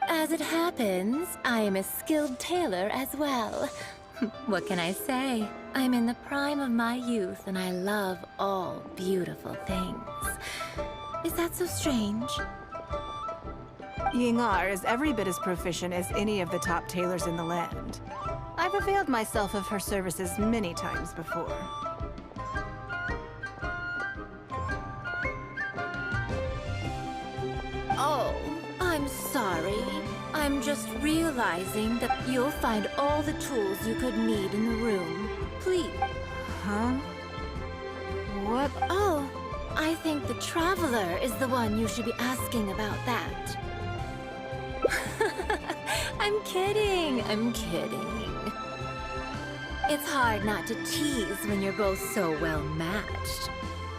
As it happens, I am a skilled tailor as well. What can I say? I'm in the prime of my youth and I love all beautiful things. Is that so strange? Yingar is every bit as proficient as any of the top tailors in the land. I've availed myself of her services many times before. Oh, I'm sorry. I'm just realizing that you'll find all the tools you could need in the room. Please. Huh? What? Oh, I think the Traveler is the one you should be asking about that. I'm kidding. It's hard not to tease when you're both so well matched.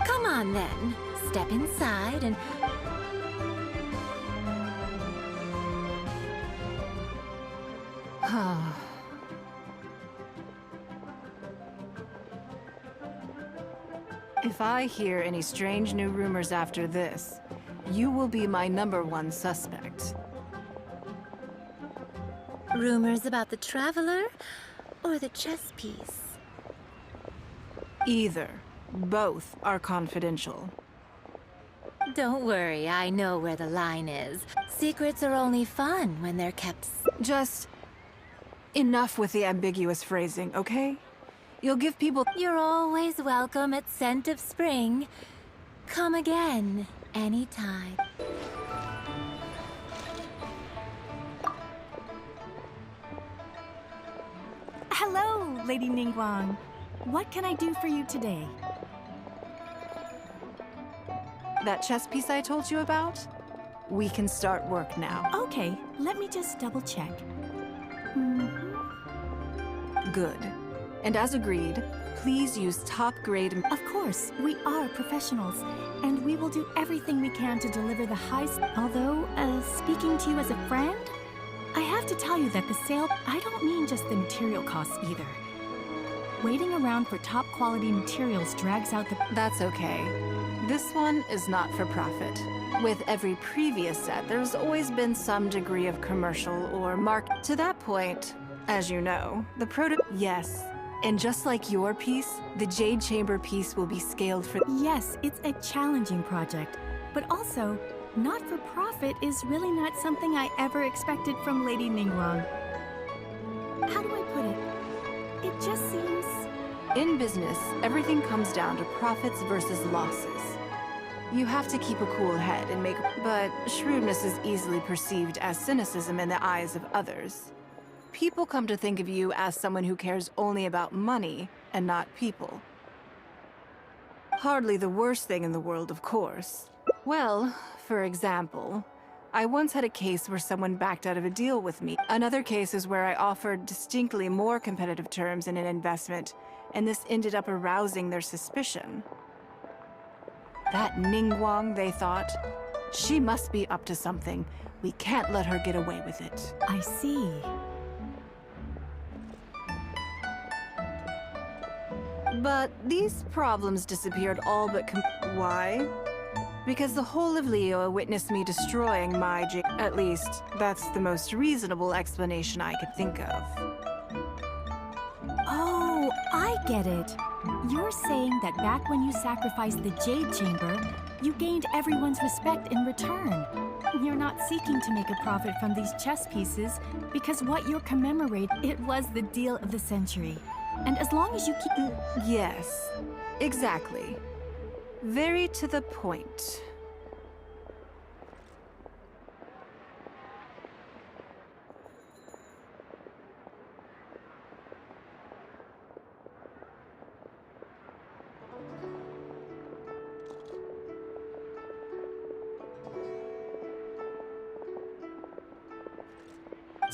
Come on then, step inside and... If I hear any strange new rumors after this, you will be my #1 suspect. Rumors about the Traveler or the chess piece? Either. Both are confidential. Don't worry, I know where the line is. Secrets are only fun when they're kept... Just... enough with the ambiguous phrasing, okay? You'll give people... You're always welcome at Scent of Spring. Come again, anytime. Hello, Lady Ningguang. What can I do for you today? That chess piece I told you about? We can start work now. Okay, let me just double check. Good. And as agreed, please use top grade... Of course, we are professionals, and we will do everything we can to deliver the highest... Although, speaking to you as a friend, have to tell you that the sale, I don't mean just the material costs either. Waiting around for top quality materials drags out the... That's okay. This one is not for profit. With every previous set, there's always been some degree of commercial or market. To that point, as you know, the Yes. And just like your piece, the Jade Chamber piece will be scaled for... Yes, it's a challenging project, but also, not for profit is really not something I ever expected from Lady Ningguang. How do I put it? It just seems... In business, everything comes down to profits versus losses. You have to keep a cool head and make... But shrewdness is easily perceived as cynicism in the eyes of others. People come to think of you as someone who cares only about money and not people. Hardly the worst thing in the world, of course. Well, for example, I once had a case where someone backed out of a deal with me. Another case is where I offered distinctly more competitive terms in an investment, and this ended up arousing their suspicion. That Ningguang, they thought, she must be up to something. We can't let her get away with it. I see. But these problems disappeared all but Why? Because the whole of Leo witnessed me destroying my At least, that's the most reasonable explanation I could think of. Oh, I get it. You're saying that back when you sacrificed the Jade Chamber, you gained everyone's respect in return. You're not seeking to make a profit from these chess pieces because what you're commemorating, it was the deal of the century. And as long as you keep... Yes, exactly. Very to the point.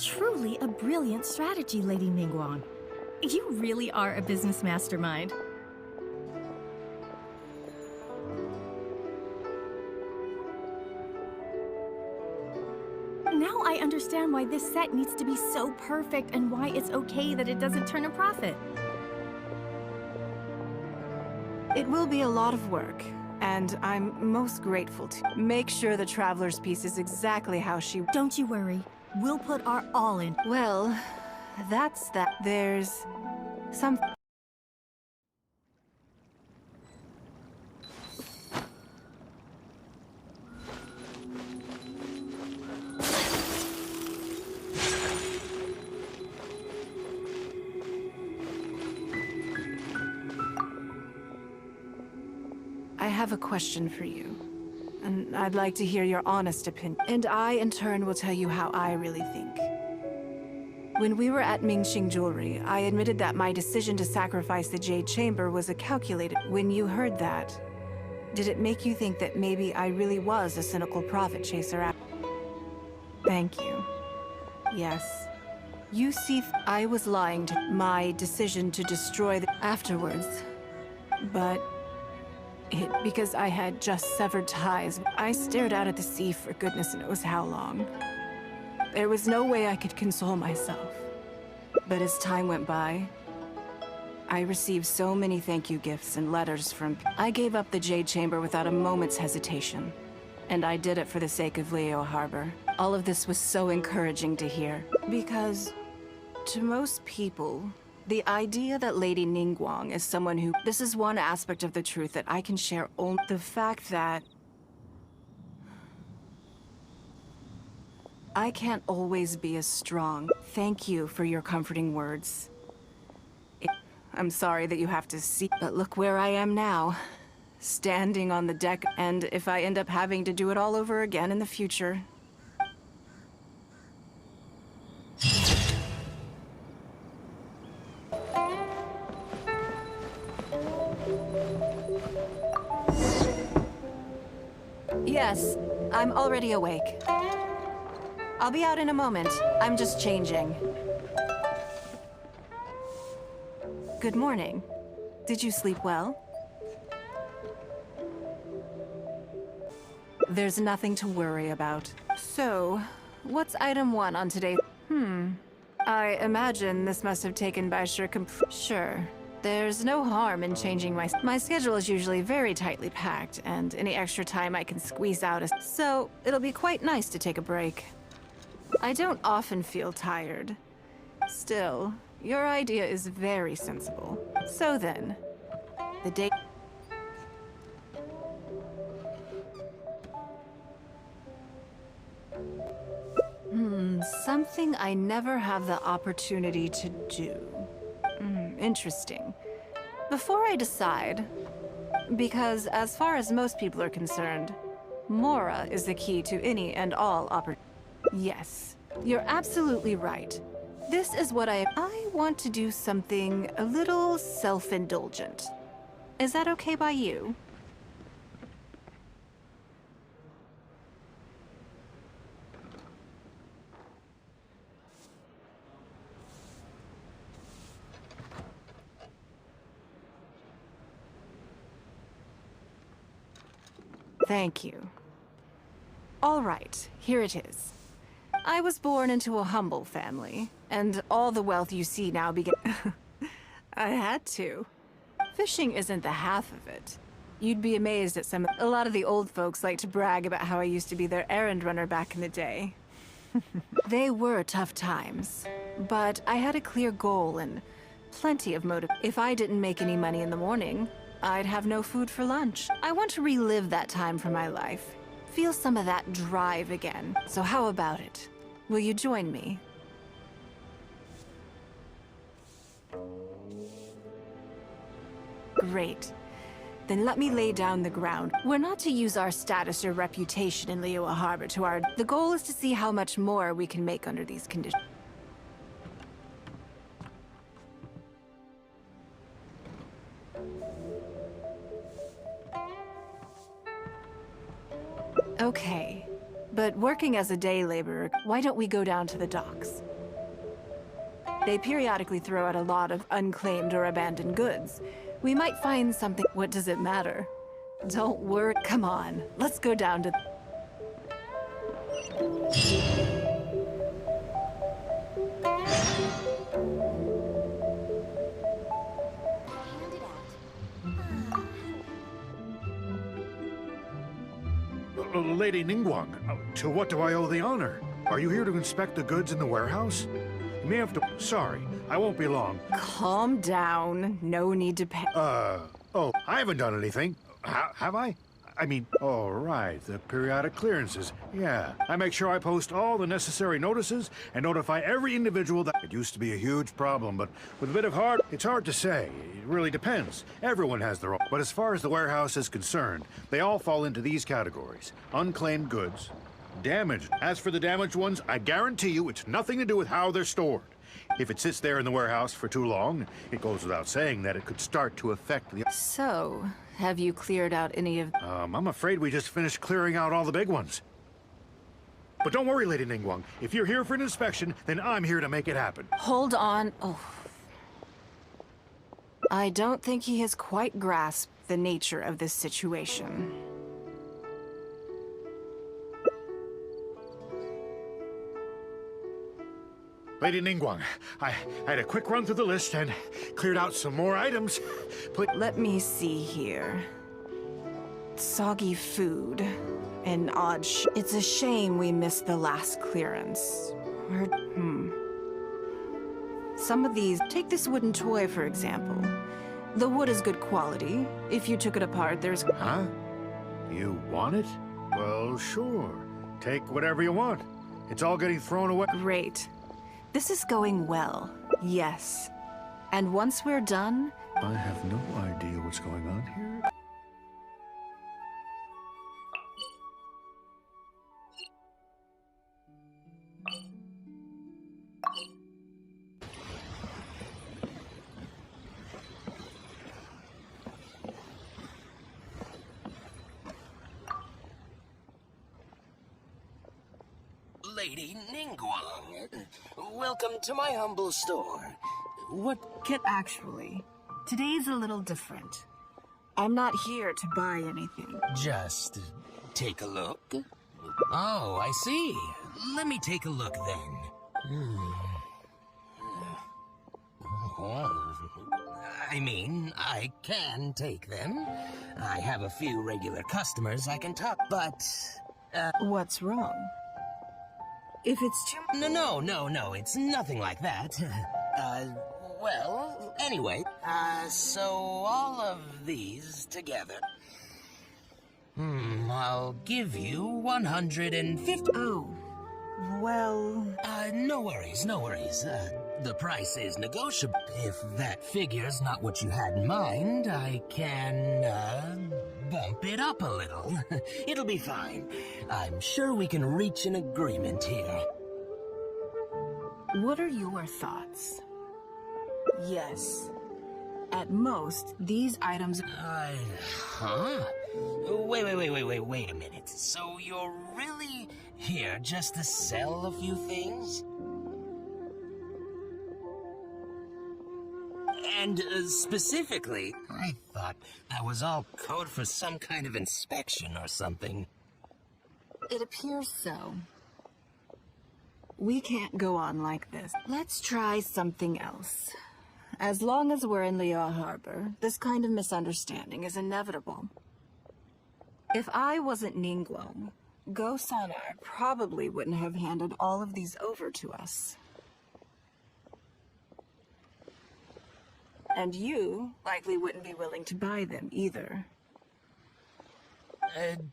Truly a brilliant strategy, Lady Ningguang. You really are a business mastermind. Now I understand why this set needs to be so perfect and why it's okay that it doesn't turn a profit. It will be a lot of work, and I'm most grateful to make sure the Traveler's piece is exactly how she... Don't you worry. We'll put our all in. Well, that's that. There's some... I have a question for you, and I'd like to hear your honest opinion. And I, in turn, will tell you how I really think. When we were at Mingxing Jewelry, I admitted that my decision to sacrifice the Jade Chamber was a calculated... When you heard that, did it make you think that maybe I really was a cynical profit chaser? Thank you. Yes. You see, I was lying to my decision to destroy the... Afterwards. But... because I had just severed ties, I stared out at the sea for goodness knows how long. There was no way I could console myself. But as time went by, I received so many thank you gifts and letters from... I gave up the Jade Chamber without a moment's hesitation. And I did it for the sake of Leo Harbor. All of this was so encouraging to hear. Because, to most people, the idea that Lady Ningguang is someone who... This is one aspect of the truth that I can share only... The fact that... I can't always be as strong. Thank you for your comforting words. I'm sorry that you have to see... But look where I am now. Standing on the deck, and if I end up having to do it all over again in the future... Yes, I'm already awake. I'll be out in a moment. I'm just changing. Good morning. Did you sleep well? There's nothing to worry about. So, what's item 1 on today? I imagine this must have taken by Sure. There's no harm in changing my schedule is usually very tightly packed, and any extra time I can squeeze out is... So, it'll be quite nice to take a break. I don't often feel tired. Still, your idea is very sensible. So then, the day... Something I never have the opportunity to do. Interesting. Before I decide, because as far as most people are concerned, Mora is the key to any and all Yes, you're absolutely right. This is what I want to do something a little self-indulgent. Is that okay by you? Thank you. All right, here it is. I was born into a humble family, and all the wealth you see now began... I had to. Fishing isn't the half of it. You'd be amazed at a lot of the old folks like to brag about how I used to be their errand runner back in the day. They were tough times, but I had a clear goal and plenty of motive. If I didn't make any money in the morning, I'd have no food for lunch. I want to relive that time for my life. Feel some of that drive again. So how about it? Will you join me? Great. Then let me lay down the ground. We're not to use our status or reputation in Liyue Harbor to our... The goal is to see how much more we can make under these conditions. Okay, but working as a day laborer, why don't we go down to the docks? They periodically throw out a lot of unclaimed or abandoned goods. We might find something. What does it matter? Don't worry. Come on, let's go down to... Lady Ningguang, to what do I owe the honor? Are you here to inspect the goods in the warehouse? You may have to... Sorry, I won't be long. Calm down. No need to pay... Oh, I haven't done anything. Have I? I mean, oh, right, the periodic clearances. Yeah, I make sure I post all the necessary notices and notify every individual that... It used to be a huge problem, but with a bit of heart, it's hard to say. It really depends. Everyone has their own. But as far as the warehouse is concerned, they all fall into these categories. Unclaimed goods, damaged. As for the damaged ones, I guarantee you it's nothing to do with how they're stored. If it sits there in the warehouse for too long, it goes without saying that it could start to affect the... So, have you cleared out any of... I'm afraid we just finished clearing out all the big ones. But don't worry, Lady Ningguang. If you're here for an inspection, then I'm here to make it happen. Hold on. Oh. I don't think he has quite grasped the nature of this situation. Lady Ningguang, I had a quick run through the list and cleared out some more items. Let me see here. Soggy food. An odd It's a shame we missed the last clearance. Some of these... Take this wooden toy, for example. The wood is good quality. If you took it apart, there's... Huh? You want it? Well, sure. Take whatever you want. It's all getting thrown away. Great. This is going well. Yes. And once we're done... I have no idea what's going on here. Lady Ningguang, welcome to my humble store. What can... Actually, today's a little different. I'm not here to buy anything. Just take a look? Oh, I see. Let me take a look then. I mean, I can take them. I have a few regular customers I can talk, but... What's wrong? If it's too... No, it's nothing like that. Well, anyway, so all of these together... I'll give you 150... Oh, well... No worries. The price is negotiable. If that figure's not what you had in mind, I can, bump it up a little. It'll be fine. I'm sure we can reach an agreement here. What are your thoughts? Yes. At most, these items... Huh? Wait a minute. So you're really here just to sell a few things? And specifically, I thought that was all code for some kind of inspection or something. It appears so. We can't go on like this. Let's try something else. As long as we're in Liao Harbor, this kind of misunderstanding is inevitable. If I wasn't Ningguang, Go-Sanar probably wouldn't have handed all of these over to us. And you likely wouldn't be willing to buy them either.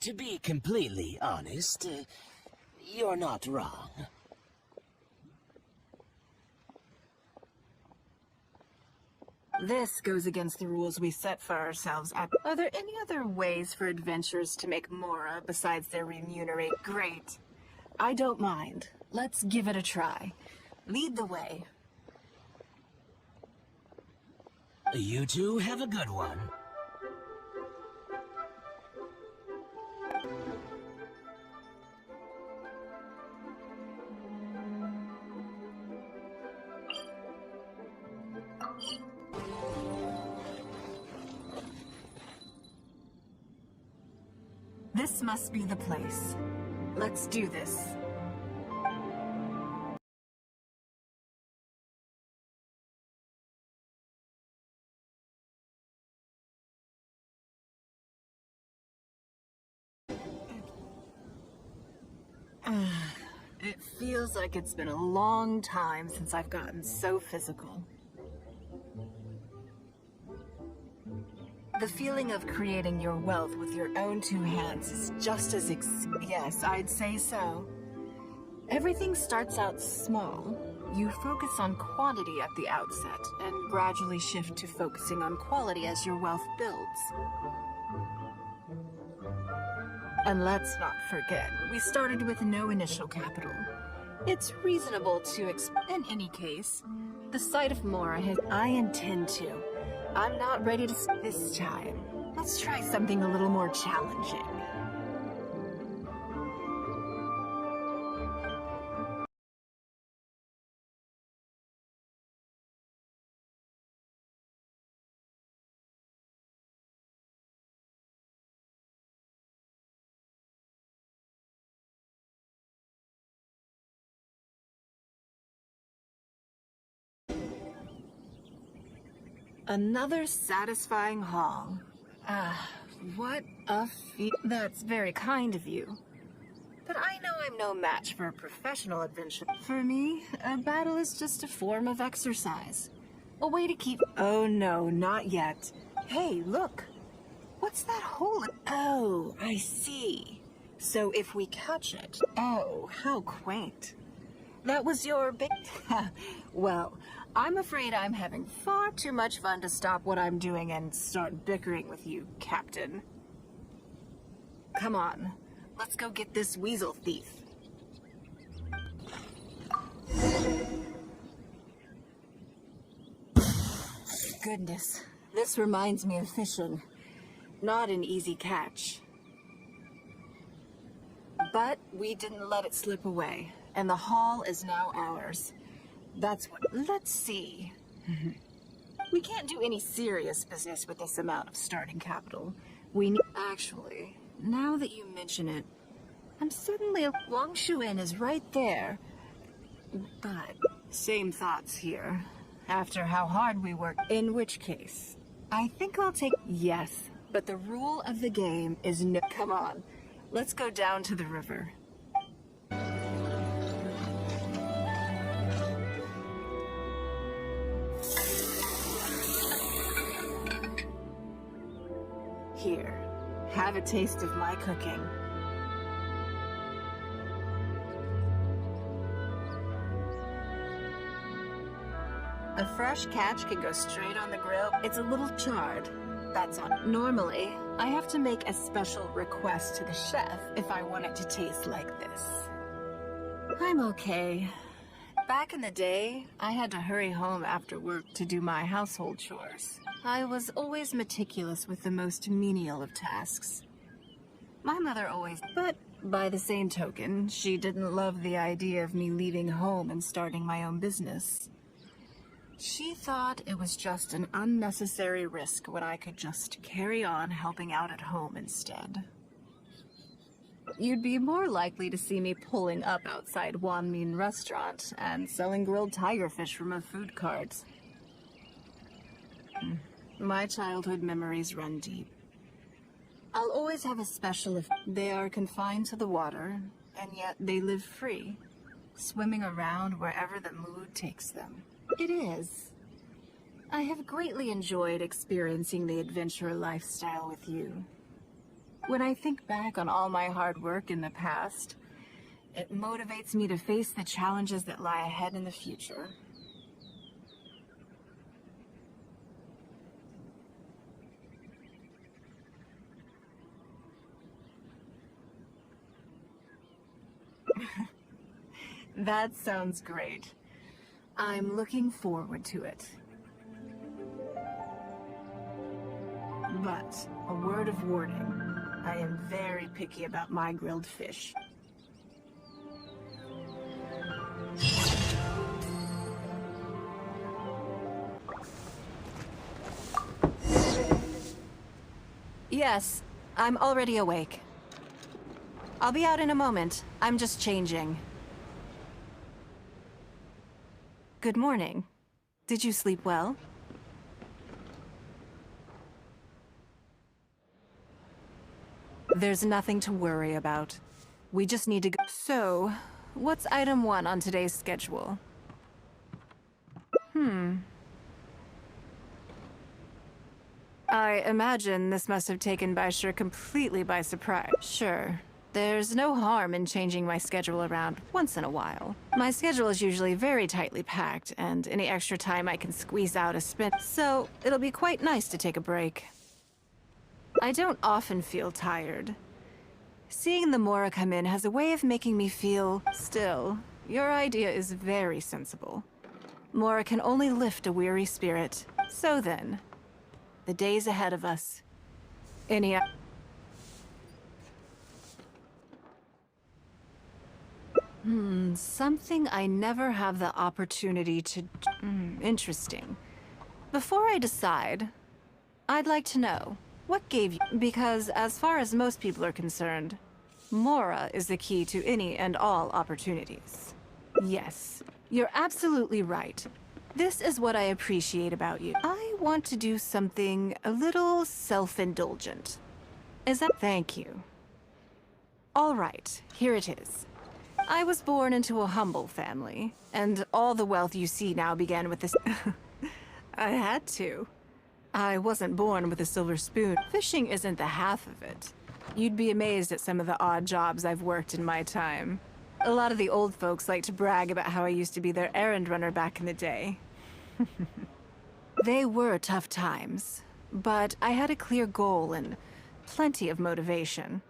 To be completely honest, you're not wrong. This goes against the rules we set for ourselves. Are there any other ways for adventurers to make Mora besides their remunerate? Great. I don't mind. Let's give it a try. Lead the way. You two have a good one. This must be the place. Let's do this. It feels like it's been a long time since I've gotten so physical. The feeling of creating your wealth with your own two hands is just as yes, I'd say so. Everything starts out small. You focus on quantity at the outset, and gradually shift to focusing on quality as your wealth builds. And let's not forget, we started with no initial capital. It's reasonable to expect. In any case, the sight of Mora has... I intend to. I'm not ready to this time. Let's try something a little more challenging. Another satisfying haul. What a That's very kind of you. But I know I'm no match for a professional adventure. For me, a battle is just a form of exercise. A way to keep... Oh no, not yet. Hey, look! What's that hole? Oh, I see. So if we catch it... Oh, how quaint. That was your big... Well... I'm afraid I'm having far too much fun to stop what I'm doing and start bickering with you, Captain. Come on, let's go get this weasel thief. Goodness, this reminds me of fishing. Not an easy catch. But we didn't let it slip away, and the haul is now ours. That's what... Let's see. We can't do any serious business with this amount of starting capital. We need... Actually, now that you mention it, I'm suddenly... Wangshu Inn is right there. But same thoughts here. After how hard we worked, in which case, I think I'll take yes. But the rule of the game is no. Come on, let's go down to the river. Here, have a taste of my cooking. A fresh catch can go straight on the grill. It's a little charred. That's on. Normally, I have to make a special request to the chef if I want it to taste like this. I'm okay. Back in the day, I had to hurry home after work to do my household chores. I was always meticulous with the most menial of tasks. My mother always... But by the same token, she didn't love the idea of me leaving home and starting my own business. She thought it was just an unnecessary risk when I could just carry on helping out at home instead. You'd be more likely to see me pulling up outside Guan restaurant and selling grilled tiger fish from a food cart. My childhood memories run deep. I'll always have a special if they are confined to the water, and yet they live free, swimming around wherever the mood takes them. It is. I have greatly enjoyed experiencing the adventure lifestyle with you. When I think back on all my hard work in the past, it motivates me to face the challenges that lie ahead in the future. That sounds great. I'm looking forward to it. But, a word of warning, I am very picky about my grilled fish. Yes, I'm already awake. I'll be out in a moment. I'm just changing. Good morning. Did you sleep well? There's nothing to worry about. We just need to go. So, what's item 1 on today's schedule? I imagine this must have taken Baishir completely by surprise. Sure. There's no harm in changing my schedule around once in a while. My schedule is usually very tightly packed, and any extra time I can squeeze out is spent, so it'll be quite nice to take a break. I don't often feel tired. Seeing the Mora come in has a way of making me feel... Still, your idea is very sensible. Mora can only lift a weary spirit. So then, the days ahead of us. Any... something I never have the opportunity to... interesting. Before I decide, I'd like to know, what gave you... Because as far as most people are concerned, Mora is the key to any and all opportunities. Yes, you're absolutely right. This is what I appreciate about you. I want to do something a little self-indulgent. Is that... Thank you. All right, here it is. I was born into a humble family, and all the wealth you see now began with this... I had to. I wasn't born with a silver spoon. Fishing isn't the half of it. You'd be amazed at some of the odd jobs I've worked in my time. A lot of the old folks like to brag about how I used to be their errand runner back in the day. They were tough times, but I had a clear goal and plenty of motivation.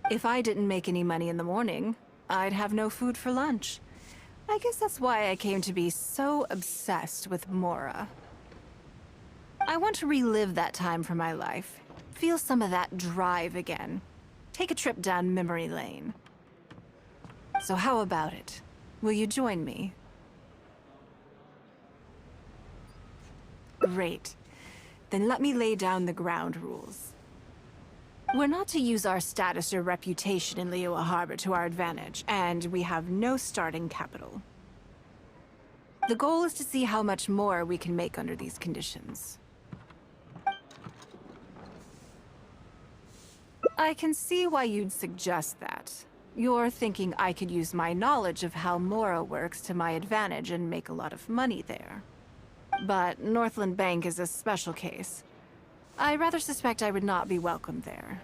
If I didn't make any money in the morning, I'd have no food for lunch. I guess that's why I came to be so obsessed with Mora. I want to relive that time for my life. Feel some of that drive again. Take a trip down memory lane. So how about it? Will you join me? Great. Then let me lay down the ground rules. We're not to use our status or reputation in Liyue Harbor to our advantage, and we have no starting capital. The goal is to see how much more we can make under these conditions. I can see why you'd suggest that. You're thinking I could use my knowledge of how Mora works to my advantage and make a lot of money there. But Northland Bank is a special case. I rather suspect I would not be welcome there.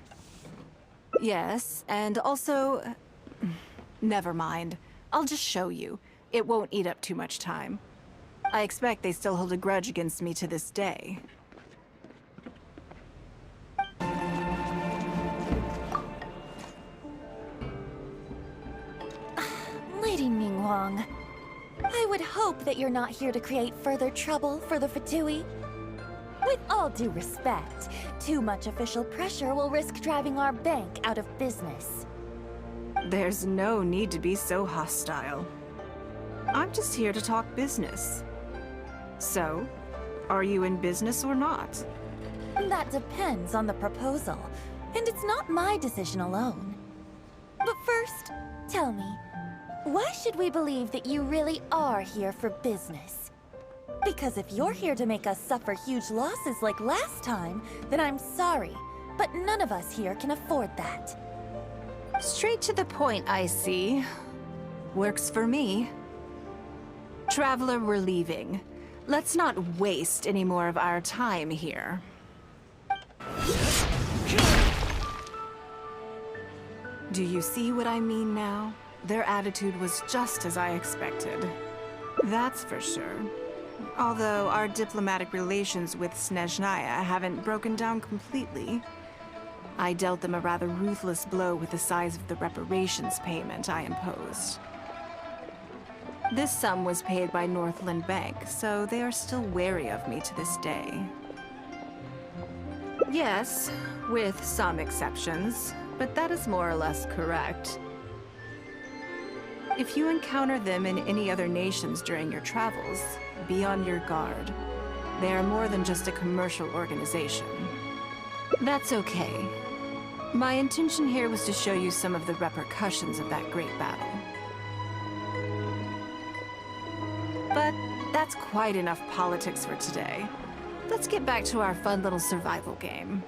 Yes, and also... Never mind. I'll just show you. It won't eat up too much time. I expect they still hold a grudge against me to this day. Lady Ningguang, I would hope that you're not here to create further trouble for the Fatui. With all due respect, too much official pressure will risk driving our bank out of business. There's no need to be so hostile. I'm just here to talk business. So, are you in business or not? That depends on the proposal, and it's not my decision alone. But first, tell me, why should we believe that you really are here for business? Because if you're here to make us suffer huge losses like last time, then I'm sorry, but none of us here can afford that. Straight to the point, I see. Works for me. Traveler, we're leaving. Let's not waste any more of our time here. Do you see what I mean now? Their attitude was just as I expected. That's for sure. Although our diplomatic relations with Snezhnaya haven't broken down completely. I dealt them a rather ruthless blow with the size of the reparations payment I imposed. This sum was paid by Northland Bank, so they are still wary of me to this day. Yes, with some exceptions, but that is more or less correct. If you encounter them in any other nations during your travels, be on your guard. They are more than just a commercial organization. That's okay. My intention here was to show you some of the repercussions of that great battle. But that's quite enough politics for today. Let's get back to our fun little survival game.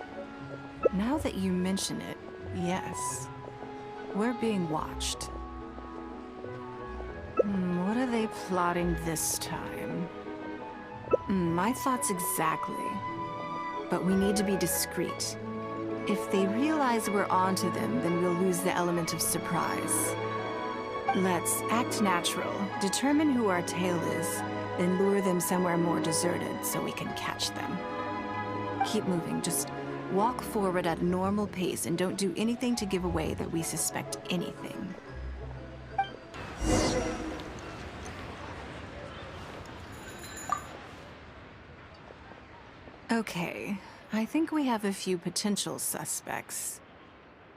Now that you mention it, yes. We're being watched. What are they plotting this time? My thoughts exactly. But we need to be discreet. If they realize we're onto them, then we'll lose the element of surprise. Let's act natural, determine who our tail is, then lure them somewhere more deserted so we can catch them. Keep moving, just walk forward at a normal pace and don't do anything to give away that we suspect anything. Okay, I think we have a few potential suspects.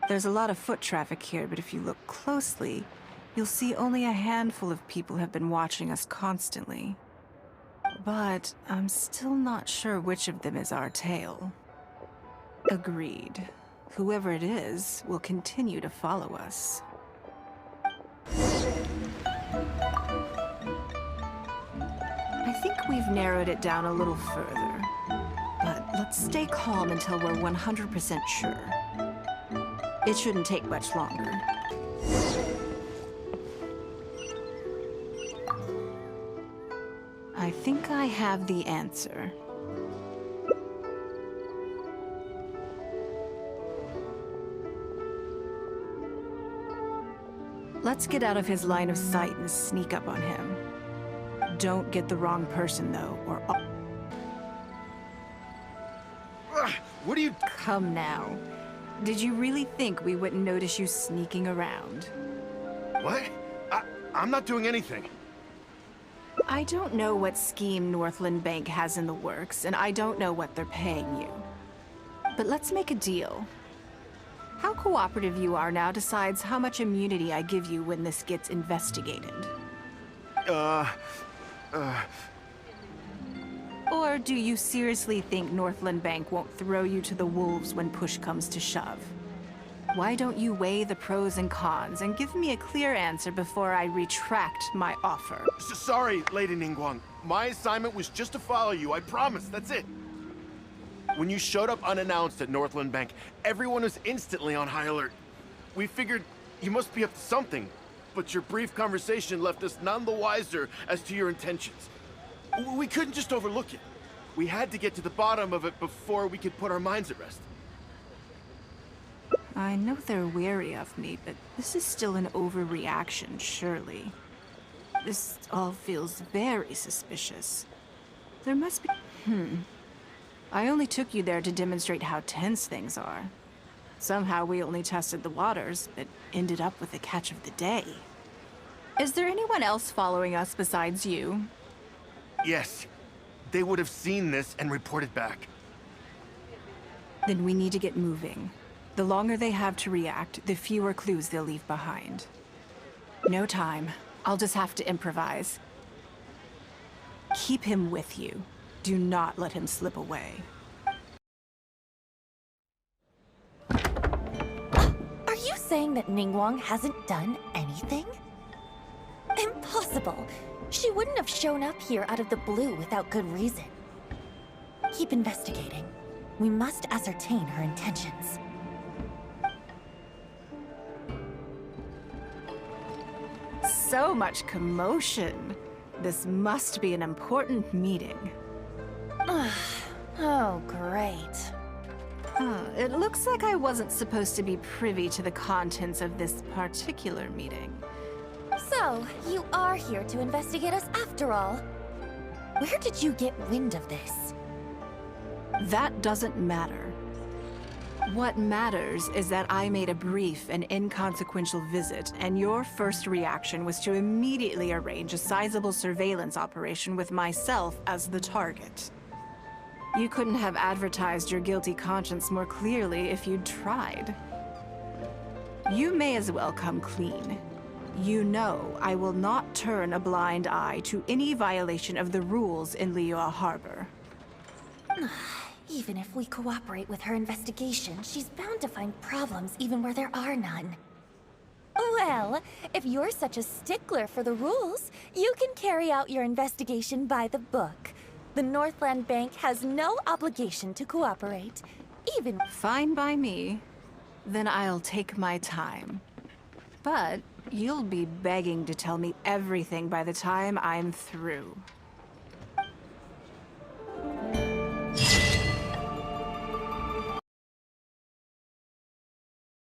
There's a lot of foot traffic here, but if you look closely, you'll see only a handful of people have been watching us constantly. But I'm still not sure which of them is our tail. Agreed. Whoever it is will continue to follow us. I think we've narrowed it down a little further. But let's stay calm until we're 100% sure. It shouldn't take much longer. I think I have the answer. Let's get out of his line of sight and sneak up on him. Don't get the wrong person, though, or... What do you... Come now. Did you really think we wouldn't notice you sneaking around? What? I'm not doing anything. I don't know what scheme Northland Bank has in the works, and I don't know what they're paying you. But let's make a deal. How cooperative you are now decides how much immunity I give you when this gets investigated. Or do you seriously think Northland Bank won't throw you to the wolves when push comes to shove? Why don't you weigh the pros and cons and give me a clear answer before I retract my offer? Sorry, Lady Ningguang. My assignment was just to follow you, I promise, that's it. When you showed up unannounced at Northland Bank, everyone was instantly on high alert. We figured you must be up to something, but your brief conversation left us none the wiser as to your intentions. We couldn't just overlook it. We had to get to the bottom of it before we could put our minds at rest. I know they're wary of me, but this is still an overreaction, surely. This all feels very suspicious. There must be... I only took you there to demonstrate how tense things are. Somehow we only tested the waters, but ended up with the catch of the day. Is there anyone else following us besides you? Yes. They would have seen this and reported back. Then we need to get moving. The longer they have to react, the fewer clues they'll leave behind. No time. I'll just have to improvise. Keep him with you. Do not let him slip away. Are you saying that Ningguang hasn't done anything? Impossible! She wouldn't have shown up here out of the blue without good reason. Keep investigating. We must ascertain her intentions. So much commotion. This must be an important meeting. Oh, great. It looks like I wasn't supposed to be privy to the contents of this particular meeting. So, you are here to investigate us after all. Where did you get wind of this? That doesn't matter. What matters is that I made a brief and inconsequential visit, and your first reaction was to immediately arrange a sizable surveillance operation with myself as the target. You couldn't have advertised your guilty conscience more clearly if you'd tried. You may as well come clean. You know I will not turn a blind eye to any violation of the rules in Liyue Harbor. Even if we cooperate with her investigation, she's bound to find problems even where there are none. Well, if you're such a stickler for the rules, you can carry out your investigation by the book. The Northland Bank has no obligation to cooperate, even... Fine by me. Then I'll take my time. But you'll be begging to tell me everything by the time I'm through.